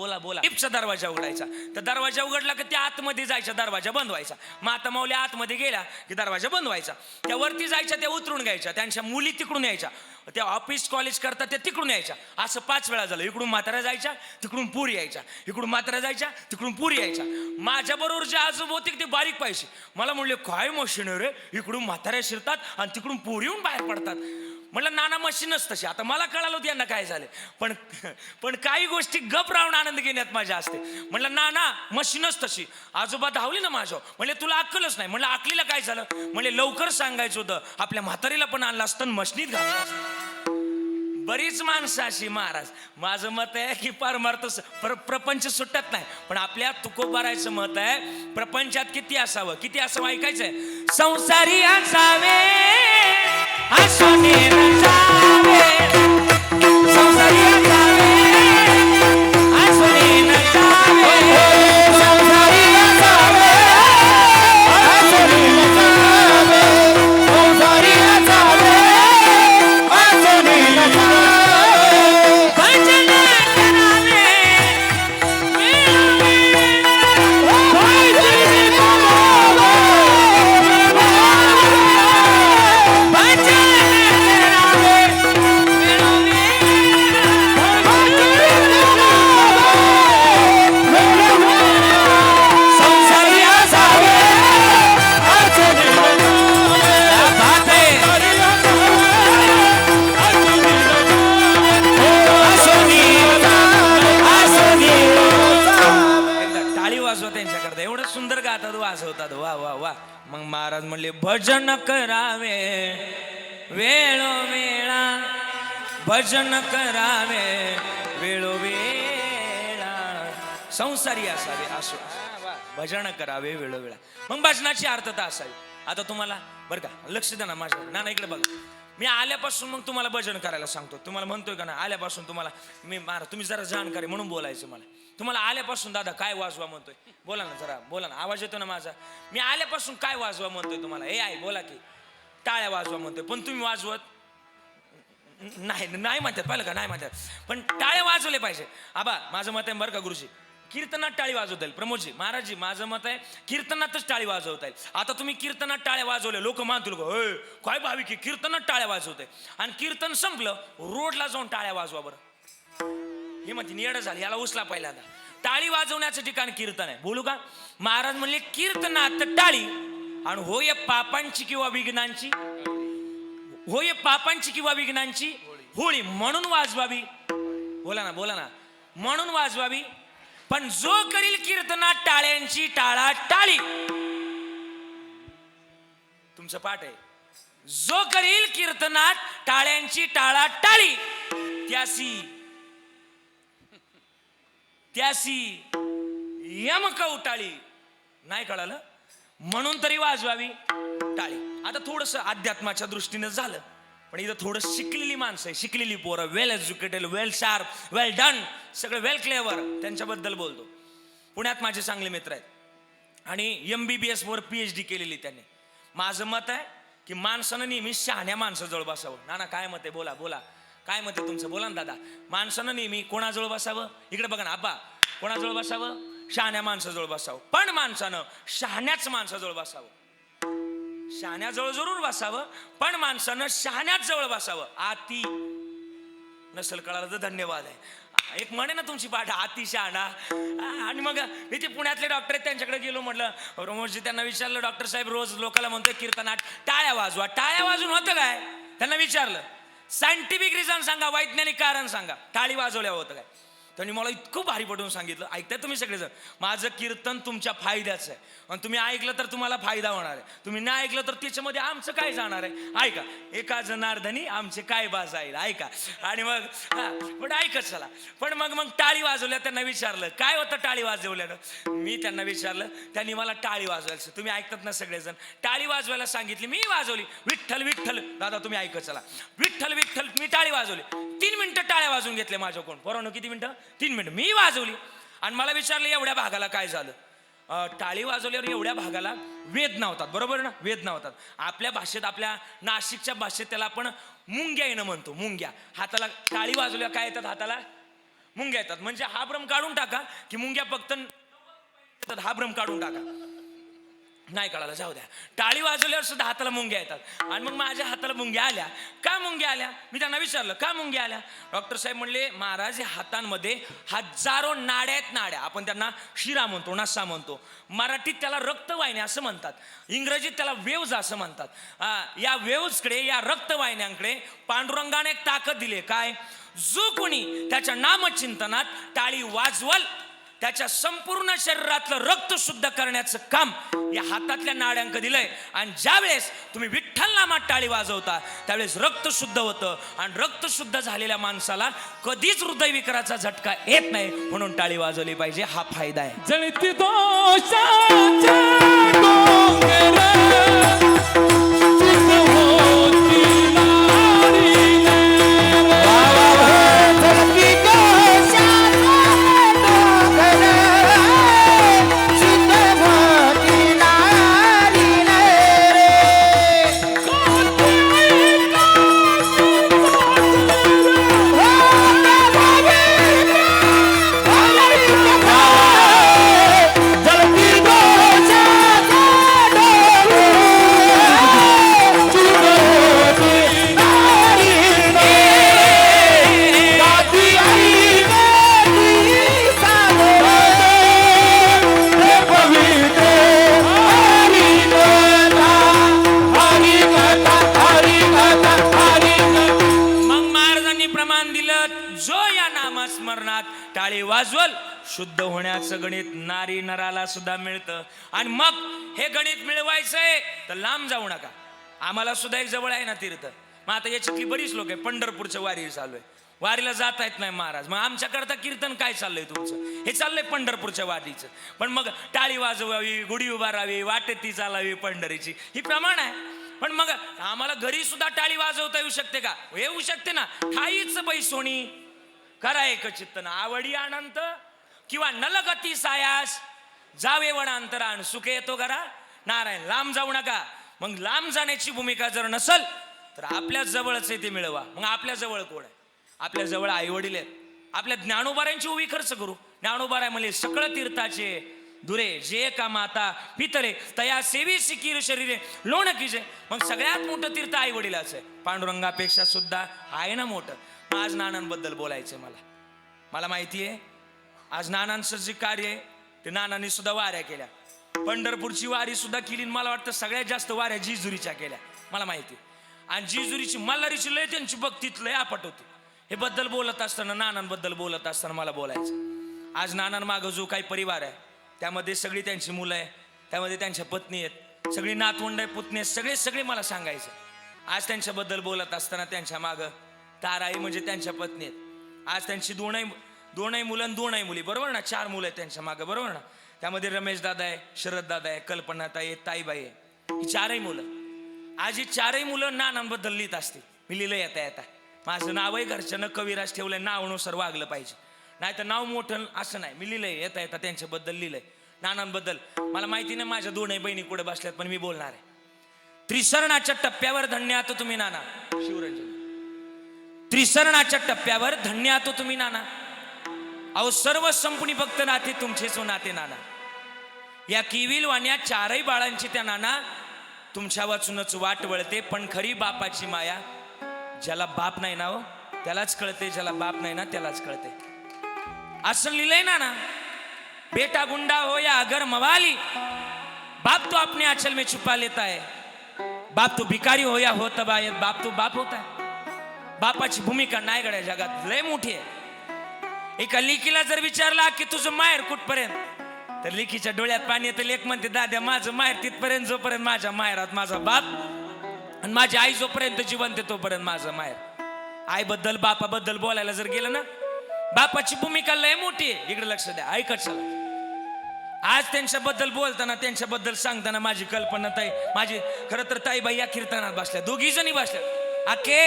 लिफ्टचा दरवाजा उघडायचा. तर दरवाजा उघडला की त्या आतमध्ये जायचा, दरवाजा बंद व्हायचा. माता मावल्या आतमध्ये गेल्या की दरवाजा बंद व्हायचा. त्या वरती जायच्या, त्या उतरून घ्यायच्या, त्यांच्या मुली तिकडून यायच्या, त्या ऑफिस कॉलेज करतात त्या तिकडून यायच्या. असं 5 वेळा झालं. इकडून म्हाताऱ्या जायच्या, तिकडून पुरी यायच्या, इकडून म्हाताऱ्या जायच्या, तिकडून पुरी यायच्या. माझ्या बरोबर जे आजोबा होते ते बारीक पाहिजे. मला म्हणले काय मशीन रे, इकडून म्हाताऱ्या शिरतात आणि तिकडून पुरी येऊन बाहेर पडतात. म्हटलं नाना मशीनच तशी. आता मला कळालं होतं यांना काय झालं, पण काही गोष्टी गप राहून आनंद घेण्यात माझ्या असते. म्हटलं नाना मशीनच तशी. आजोबा धावले ना माझ्या, म्हणले तुला अक्कलच नाही. म्हणलं अकलीला काय झालं? म्हणले लवकर सांगायचं होतं, आपल्या म्हातारीला पण आणलं असतं मशनीत घातलं असतं. बरीच माणसं अशी महाराज, माझं मत आहे की परमार्थ प्रपंच सुटत नाही, पण आपल्या तुकोबारायचं मत आहे प्रपंचात किती असावं ऐकायचंय. संसारी असावे हसणे नसावे, संसारी असावे हसणे नसावे, संसारी असावे हसणी नसावे, संसारी असावे हसणी नसावे. भजन करावे संसारी असावे हसणी एकदा टाळी वाजवा त्यांच्याकरता, एवढं सुंदर गातात वाजवतात. वा वा वा. मग महाराज म्हणले भजन करावे वेळोवेळा, भजन करावे वेळोवेळा, संसारी असावे असो, भजन करावे वेळोवेळा. मग भजनाची अर्थता असावी. आता तुम्हाला बरं का लक्ष द्या ना माझ्या ना इकडे बघा. मी आल्यापासून मग तुम्हाला भजन करायला सांगतो. तुम्हाला म्हणतोय का ना आल्यापासून तुम्हाला मी महाराज तुम्ही जरा जाणकारी म्हणून बोलायचं मला. तुम्हाला आल्यापासून दादा काय वाजवा म्हणतोय, बोला ना जरा, बोला ना, आवाज येतो ना माझा. मी आल्यापासून काय वाजवा म्हणतोय तुम्हाला, हे आहे बोला की टाळ्या वाजवा म्हणतोय, पण तुम्ही वाजवत नाही म्हणतात. पाहिलं का, नाही म्हणतात, पण टाळ्या वाजवले पाहिजे. आबा माझं मत आहे बरं का गुरुजी, कीर्तनात टाळी वाजवता येईल. प्रमोदजी महाराजजी माझं मत आहे कीर्तनातच टाळी वाजवता येईल. आता तुम्ही कीर्तनात टाळ्या वाजवले, लोक मानतील काय भाविक की कीर्तनात टाळ्या वाजवते, आणि कीर्तन संपलं रोडला जाऊन टाळ्या वाजवा बरं. हे म्हणते नियड झाली, याला उचला पहिल्यांदा. टाळी वाजवण्याचं ठिकाण कीर्तन आहे. बोलू का, महाराज म्हणले कीर्तनात टाळी, आणि होय पापांची किंवा विघ्नांची, होय पापांची किंवा विघ्नांची होळी म्हणून वाजवावी. बोला ना म्हणून वाजवावी. पण जो करील कीर्तनात टाळ्यांची टाळा टाळी, तुमचं पाठ आहे, जो करील कीर्तनात टाळ्यांची टाळा टाळी, त्यासी यम कवटाळी. नाही कळालं, म्हणून तरी वाजवावी टाळी. आता थोडस अध्यात्माच्या दृष्टीने झालं, पण इथं थोडं शिकलेली माणसं आहे, शिकलेली पोरं, वेल एज्युकेटेड, वेल शार्प, वेल डन, सगळं वेल क्लेवर, त्यांच्याबद्दल बोलतो. पुण्यात माझे चांगले मित्र आहेत आणि MBBS वर PhD केलेली त्यांनी. माझं मत आहे की माणसानं नेहमी शहाण्या माणसाजवळ बसावं. ना काय मत आहे, बोला काय मत आहे तुमचं, बोला ना दादा. माणसानं नेहमी कोणाजवळ बसावं, इकडे बघा ना आबा, कोणाजवळ बसावं, शहाण्या माणसाजवळ बसावं. पण माणसानं शहाण्याच माणसाजवळ बसावं. शहाण्याजवळ जरूर बसावं, पण माणसानं शहाण्याच जवळ बसावं. आती नसल कळालं तर धन्यवाद आहे. एक म्हणे ना तुमची पाठ, आती शहाणा. आणि मग मी ते पुण्यातले डॉक्टर आहेत त्यांच्याकडे गेलो, म्हटलं प्रमोदजी, त्यांना विचारलं डॉक्टर साहेब रोज लोकांना म्हणतोय कीर्तनात टाळ्या वाजवा, टाळ्या वाजून होतं काय? त्यांना विचारलं सायंटिफिक रिझन सांगा, वैज्ञानिक कारण सांगा, टाळी वाजवल्या होतं काय? त्यांनी मला इतकं भारी पटवून सांगितलं. ऐकताय तुम्ही सगळेजण, माझं कीर्तन तुमच्या फायद्याचं आहे, आणि तुम्ही ऐकलं तर तुम्हाला फायदा होणार आहे, तुम्ही नाही ऐकलं तर त्याच्यामध्ये आमचं काय जाणार आहे. ऐका, एका जनार्दनी आमचे काय बाज आहे, ऐका. आणि मग पण ऐकत चला. पण मग टाळी वाजवल्या. त्यांना विचारलं काय होतं टाळी वाजवल्यानं, मी त्यांना विचारलं, त्यांनी मला टाळी वाजवायचं, तुम्ही ऐकतात ना सगळेजण, टाळी वाजवायला सांगितली, मी वाजवली. विठ्ठल विठ्ठल, दादा तुम्ही ऐकत चला, विठ्ठल विठ्ठल, मी टाळी वाजवली. 3 मिनिटं टाळ्या वाजवून घेतल्या माझ्याकडून. बरोबर किती मिनिटं? 3 मिनिटं मी वाजवली. आणि मला विचारलं एवढ्या भागाला काय झालं. टाळी वाजवल्यावर एवढ्या भागाला वेदना होतात, बरोबर ना, वेदना होतात. आपल्या भाषेत, आपल्या नाशिकच्या भाषेत त्याला आपण मुंग्या येणं म्हणतो. मुंग्या, हाताला टाळी वाजवल्या काय येतात, हाताला मुंग्या येतात. म्हणजे हा भ्रम काढून टाका की मुंग्या फक्त येतात, हा भ्रम काढून टाका. नाही कळालं, जाऊ द्या. टाळी वाजवल्यावर सुद्धा हाताला मुंग्या येतात. आणि मग माझ्या हाताला मुंग्या आल्या. का मुंग्या आल्या? मी त्यांना विचारलं का मुंग्या आल्या. डॉक्टर साहेब म्हणले, महाराज या हातांमध्ये हजारो नाड्या आहेत. नाड्या आपण त्यांना शिरा म्हणतो, नसा म्हणतो. मराठीत त्याला रक्तवाहिन्या असं म्हणतात, इंग्रजीत त्याला वेव्ज असं म्हणतात. या वेव्जकडे, या रक्तवाहिन्यांकडे पांडुरंगाने एक ताकद दिली. काय? जो कोणी त्याच्या नामचिंतनात टाळी वाजवल त्याच्या संपूर्ण शरीरातलं रक्त शुद्ध करण्याचं काम या हातातल्या नाड्यांक दिलंय. आणि ज्या वेळेस तुम्ही विठ्ठल नामात टाळी वाजवता त्यावेळेस रक्त शुद्ध होतं आणि रक्त शुद्ध झालेल्या माणसाला कधीच हृदयविकाराचा झटका येत नाही. म्हणून टाळी वाजवली पाहिजे, हा फायदा आहे. जळती दोषाच्या डोंगर चित्त होती नारीने. जळती दोषाच्या डोंगर चित्त होती नारीने रे. जळती दोषाच्या डोंगर चित्त होती नारीने. गाती आई गाती सागरे हे पवित्र हरिकथा हरिकथा हरिकथा हरिकथा. मग महाराजांनी प्रमाण दिलं, जो या नामस्मरणात टाळी वाजवल शुद्ध होण्याचं गणित नारी नराला सुद्धा मिळतं. आणि मग हे गणित मिळवायचंय तर लांब जाऊ नका. आम्हाला सुद्धा एक जवळ आहे ना तीर्थ. मग आता याच्यातली बरीच लोक आहे, पंढरपूरच्या वारी चालू आहे, वारीला जाता येत नाही महाराज. मग आमच्याकरता कीर्तन काय चाललंय तुमचं? हे चाललंय पंढरपूरच्या वारीचं. पण मग टाळी वाजवावी, गुढी उभारावी, वाटेती चालावी पंढरीची, ही प्रमाण आहे. पण मग आम्हाला घरी सुद्धा टाळी वाजवता येऊ शकते का? येऊ शकते ना. ठाईच बैसोणी करा एक चित्त ना आवडी अनंत किंवा नलगती सायास जावे वनांतरान सुखे येतो करा नारायण. लांब जाऊ नका. मग लांब जाण्याची भूमिका जर नसल तर आपल्या जवळच ते मिळवा. मग आपल्या जवळ कोण आहे? आपल्या जवळ आई वडील आहेत. आपल्या ज्ञानोबारांची उभी खर्च करू. ज्ञानोबारा म्हणले सकळ तीर्थाचे दुरे जे का माता पितरे तया सेवी सिकीर शरीरे लोण कीजे. मग सगळ्यात मोठं तीर्थ आई वडिलाचं आहे. पांडुरंगापेक्षा सुद्धा आहे ना मोठं. आज नानांबद्दल बोलायचं मला माहिती आहे. आज नानांचं जे कार्य आहे ते नानांनी सुद्धा वाऱ्या केल्या. पंढरपूरची वारी सुद्धा केली. मला वाटतं सगळ्यात जास्त वाऱ्या जिजुरीच्या केल्या, मला माहिती. आणि जिजुरीची मल्हारीची लय त्यांची भक्तीत लय आपट होती. हे बद्दल बोलत असताना, नानांबद्दल बोलत असताना मला बोलायचं. आज नानांमागं जो काही परिवार आहे त्यामध्ये सगळी त्यांची मुलं आहे, त्यामध्ये त्यांच्या पत्नी आहेत, सगळी नातवंड आहे, पुतणी आहेत, सगळे मला सांगायचं. आज त्यांच्याबद्दल बोलत असताना त्यांच्या मागं ताराई म्हणजे त्यांच्या पत्नी आहेत. आज त्यांची दोनही मुलं आणि दोनही मुली, बरोबर ना? 4 मुलं आहेत त्यांच्या मागं, बरोबर ना? त्यामध्ये रमेश दादा आहे, शरद दादा आहे, कल्पनाताई आहे, ताईबाई आहे. ही 4ही मुलं. आज ही 4ही मुलं नानांबद्दल लिहित असतील. मी लिहिलं येता माझं नावही घरच्यानं कविराज ठेवलंय, नावानुसार वागलं पाहिजे. नाही तर नाव मोठं असं नाही. मी लिहिलंय येता त्यांच्याबद्दल लिहिलंय, नानांबद्दल. मला माहिती नाही माझ्या 2 बहिणी कुठे बसल्यात, पण मी बोलणार आहे. त्रिसरणाच्या टप्प्यावर धन्य आहात तुम्ही नाना. शिवरंजन, त्रिसरणाच्या टप्प्यावर धन्य आहात तुम्ही नाना. अहो सर्व संपुणी भक्त नाते तुमचेच नाते नाना. या किविल वाण्या 4ही बाळांची त्या नाना तुमच्या वाचूनच वाट वळते. पण खरी बापाची माया ज्याला बाप नाही ना हो त्यालाच कळते, ज्याला बाप नाही ना त्यालाच कळते. असं लिहिलंय ना. बेटा गुंडा हो या अगर मवाली, बाप तो अपने आंचल में छुपा लेता है. बाप तो भिकारी हो या हो तबायत, बाप तो बाप होता है. बापाची भूमिका नाही गड्या जगात लय मोठी आहे. एका लेकीला जर विचारला की तुझं माहेर कुठपर्यंत, तर लेकीच्या डोळ्यात पाणी येतं. लेक म्हणते दाद्या माझं माहेर तिथपर्यंत जोपर्यंत माझ्या माहेरात माझा बाप आणि माझी आई जोपर्यंत जिवंत तोपर्यंत माझं माहेर. आईबद्दल बापाबद्दल बोलायला जर गेलं ना, बापाची भूमिका लय मोठी आहे. इकडे लक्ष द्या, ऐकत चला. आज त्यांच्याबद्दल बोलताना, त्यांच्याबद्दल सांगताना माझी कल्पना ताई, माझी खरं तर ताईबाई या कीर्तनात बसल्या, 2घी जणी बसल्या. आके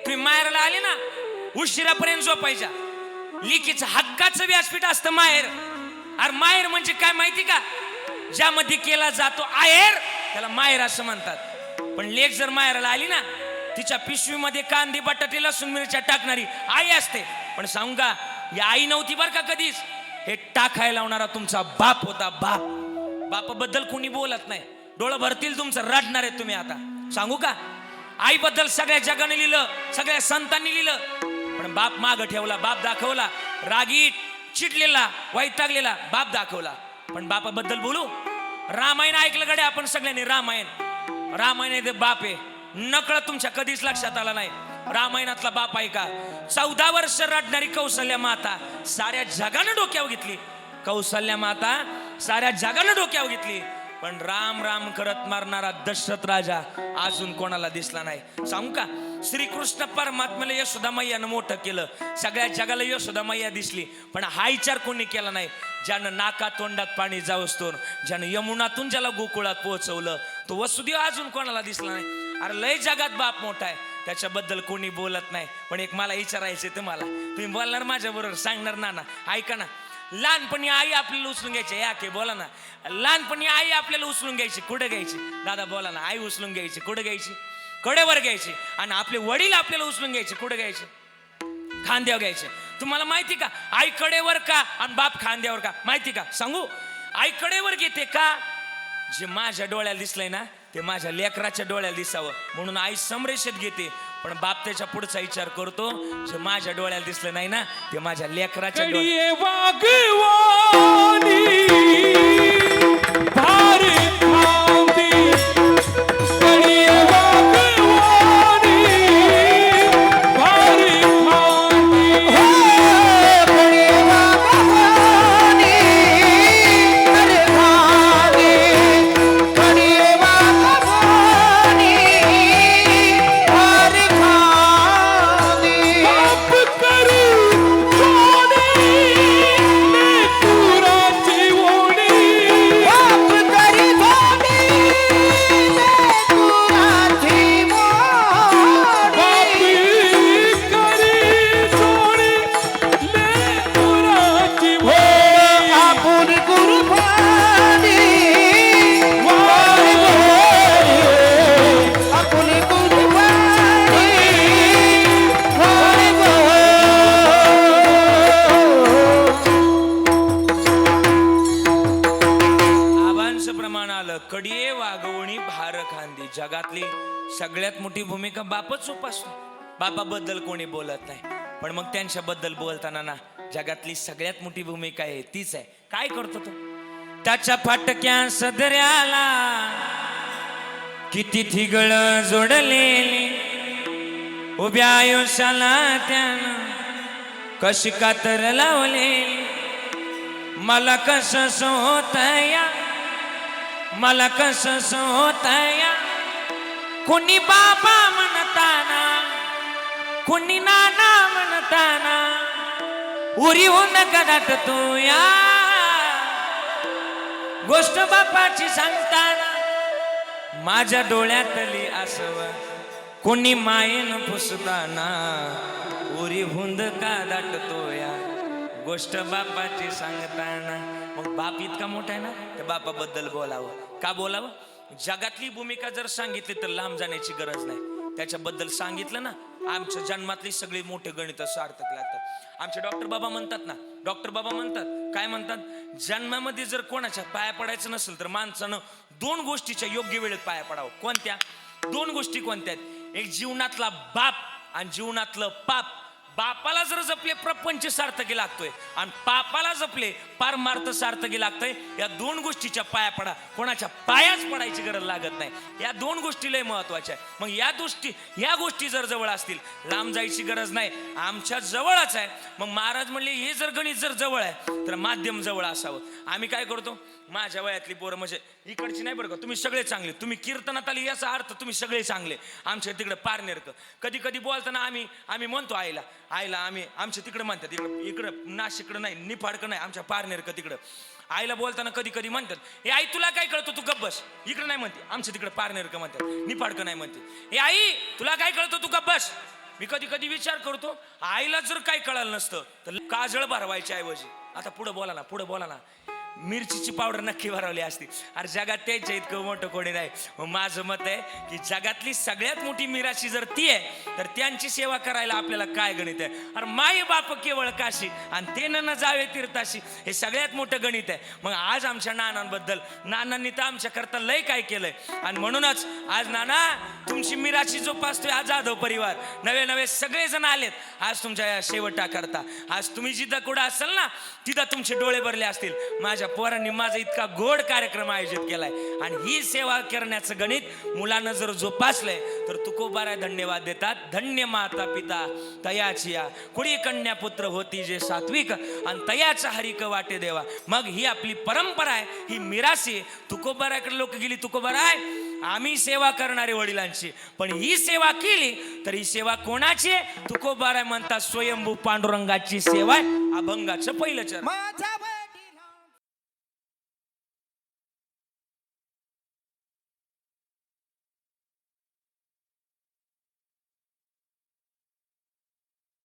तुम्ही माहेरला आले ना उशिरापर्यंत झोपायच्या. लिकीचं हक्काचं व्यासपीठ असतं माहेर. अरे माहेर म्हणजे काय माहिती का? ज्यामध्ये केला जातो आहेर त्याला माहेर असं म्हणतात. पण लेक जर माहेराला आली ना, तिच्या पिशवीमध्ये कांदे बटाटे लसूण मिरच्या टाकणारी आई असते. पण सांगू का, या आई नव्हती बरं का कधीच. हे टाकायला लावणारा तुमचा बाप होता. बापाबद्दल कोणी बोलत नाही. डोळं भरतील तुमचं, रडणार आहे तुम्ही. आता सांगू का, आईबद्दल सगळ्या जगाने लिहिलं, सगळ्या संतांनी लिहिलं, पण बाप मागं ठेवला, बाप दाखवला. रागीट चिडलेला वैतागलेला बाप दाखवला. पण बापाबद्दल बोलू, रामायण ऐकलं गड्या आपण सगळ्यांनी. रामायण ते बाप आहे. नकळत तुमच्या कधीच लक्षात आला नाही. रामायणातला बाप आहे का? 14 वर्ष रडणारी कौशल्या माता साऱ्या जगानं डोक्यावर घेतली. कौशल्या माता साऱ्या जगानं डोक्यावर घेतली. पण राम राम करत मारणारा दशरथ राजा अजून कोणाला दिसला नाही. सांगू का, श्रीकृष्ण परमात्म्याला यशोदा मैयानं मोठं केलं. सगळ्या जगाला यशोदा मैया दिसली, पण हा विचार कोणी केला नाही. ज्यानं नाका तोंडात पाणी जावस्तोर, ज्यानं यमुनातून ज्याला गोकुळात पोहोचवलं, तो वसुदेव अजून कोणाला दिसला नाही. अरे लय जगात बाप मोठा आहे, त्याच्याबद्दल कोणी बोलत नाही. पण एक मला विचारायचं तुम्हाला, तुम्ही बोलणार माझ्या बरोबर, सांगणार नाना ऐका ना. लहानपणी आई आपल्याला उचलून घ्यायची, या के बोला ना. लहानपणी आई आपल्याला उचलून घ्यायची, कुठं घ्यायची दादा बोला ना. आई उचलून घ्यायची, कुठं घ्यायची? कडेवर घ्यायची. आणि आपले वडील आपल्याला उचलून घ्यायचे, कुठं घ्यायचे? खांद्यावर घ्यायचे. तुम्हाला माहिती का आई कडेवर का आणि बाप खांद्यावर का? माहिती का? सांगू. आई कडेवर घेते का? जे माझ्या डोळ्याला दिसलंय ना ते माझ्या लेकराच्या डोळ्याला दिसावं म्हणून आई समरेषेत घेते. पण बाप त्याच्या पुढचा विचार करतो, जे माझ्या डोळ्याला दिसलं नाही ना ते माझ्या लेकराच्या कडिये वागवानी भारी खांदी, कडिये वागवानी भारी खांदी, कडिये वागवानी भारी खांदी, कडिये वागवानी भारी खांदी. बाप करी सोनी लेकराची ओणी, बाप करी सोनी लेकराची बाप ओणी. करी सोनी लेकराची ओणी. आपुनी कुर्बानी वारी आपुनी कुर्बानी वारी आबांचं प्रमाण आलं. कडिये वागवणी भार खांदी. जगातली सगळ्यात मोठी भूमिका बापच उपासतो. बापाबद्दल कोणी बोलत नाही, पण मग त्यांच्याबद्दल बोलताना ना जगातली सगळ्यात मोठी भूमिका आहे तीच आहे. काय करतो तो? त्याच्या फाटक्या सदऱ्याला किती थिगळ जोडलेली, उभ्या आयुष्याला त्यानं कशी कातर लावलेली. मला कसं सोतया, मला कसं सोतया, कुणी बाबा म्हणताना, कुणी नाना म्हणताना, उरी होऊन गडात तू या. गोष्ट बापाची सांगताना माझ्या डोळ्यातली आसव, कुणी मायेन पुसताना उरी हुंद का दाटतो या. गोष्ट बापाची सांगताना. मग बाप इतका मोठा आहे ना, त्या बापाबद्दल बोलावं. का बोलावं? जगातली भूमिका जर सांगितली तर लांब जाण्याची गरज नाही. त्याच्याबद्दल सांगितलं ना, आमच्या जन्मातली सगळी मोठे गणित सार्थक लागतात. आमचे डॉक्टर बाबा म्हणतात ना, डॉक्टर बाबा म्हणतात, काय म्हणतात? जन्मामध्ये जर कोणाच्या पाया पडायचं नसेल तर माणसानं 2 गोष्टीच्या योग्य वेळेत पाया पडावं. कोणत्या 2 गोष्टी? कोणत्या? एक जीवनातला बाप आणि जीवनातलं पाप. बापाला जर जपले प्रपंच सार्थकी लागतोय आणि पापाला जपले पारमार्थ सार्थकी लागतंय. या 2 गोष्टीच्या पाया पडा. कोणाच्या पायाच पडायची गरज लागत नाही. या 2 गोष्टी लय महत्वाच्या आहे. मग या गोष्टी जर जवळ असतील, लांब जायची गरज नाही, आमच्या जवळच आहे. मग महाराज म्हणले हे जर गणित जर जवळ आहे तर माध्यम जवळ असावं. आम्ही काय करतो, माझ्या वयातली पोरं म्हणजे इकडची नाही बरं का, तुम्ही सगळे चांगले, तुम्ही कीर्तनात आली याचा अर्थ तुम्ही सगळे चांगले. आमच्या तिकडे पारनेरक कधी कधी बोलताना आम्ही म्हणतो आईला आम्ही आमच्या तिकडे म्हणतात, इकडं नाशिकडं नाही, निफाडकं नाही, आमच्या पारनेरक तिकडं आईला बोलताना कधी कधी म्हणतात, हे आई तुला काय कळतं, तू गप्प बस. इकडं नाही म्हणते, आमच्या तिकडे पारनेरक म्हणतात, निफाडकं नाही म्हणते. हे आई तुला काय कळतं, तू गप्प बस. मी कधी कधी विचार करतो, आईला जर काय कळालं नसतं तर काजळ भरवायच्या ऐवजी आता पुढे बोला ना मिरचीची पावडर नक्की भरवली असती. अरे जगात त्याच्या इतकं मोठं कोणी नाही. मग माझं मत आहे की जगातली सगळ्यात मोठी मिराशी जर ती आहे तर त्यांची सेवा करायला आपल्याला काय गणित आहे. अरे माय बाप केवळ काशी आणि ते न जावे तीर्थाशी, हे सगळ्यात मोठं गणित आहे. मग आज आमच्या नानांबद्दल, नानांनी तर आमच्या करता लय काय केलंय. आणि म्हणूनच आज नाना तुमची मिराशी जोपासतोय आज जाधव परिवार. नवे सगळेजण आलेत आज तुमच्या शेवटा करता. आज तुम्ही जिथं कुठं असाल ना तिथं तुमचे डोळे भरले असतील. माझ्या पोरांनी माझा इतका गोड कार्यक्रम आयोजित केलाय आणि ही सेवा करण्याचं गणित मुलांना जर जोपासलंय तर तुकोबाराय धन्यवाद देतात. धन्य माता पिता तयाची या कुडी कन्या पुत्र होती जे सात्विक आणि तयाचा हरिक वाटे देवा. मग ही आपली परंपरा आहे, ही मिरासी. तुकोबारायकडे लोक गेली, तुकोबाराय आम्ही सेवा करणारे वडिलांची, पण ही सेवा केली तर ही सेवा कोणाची? तुकोबाराय म्हणतात स्वयंभू पांडुरंगाची सेवा आहे. अभंगाचं पहिलं चरण. माझा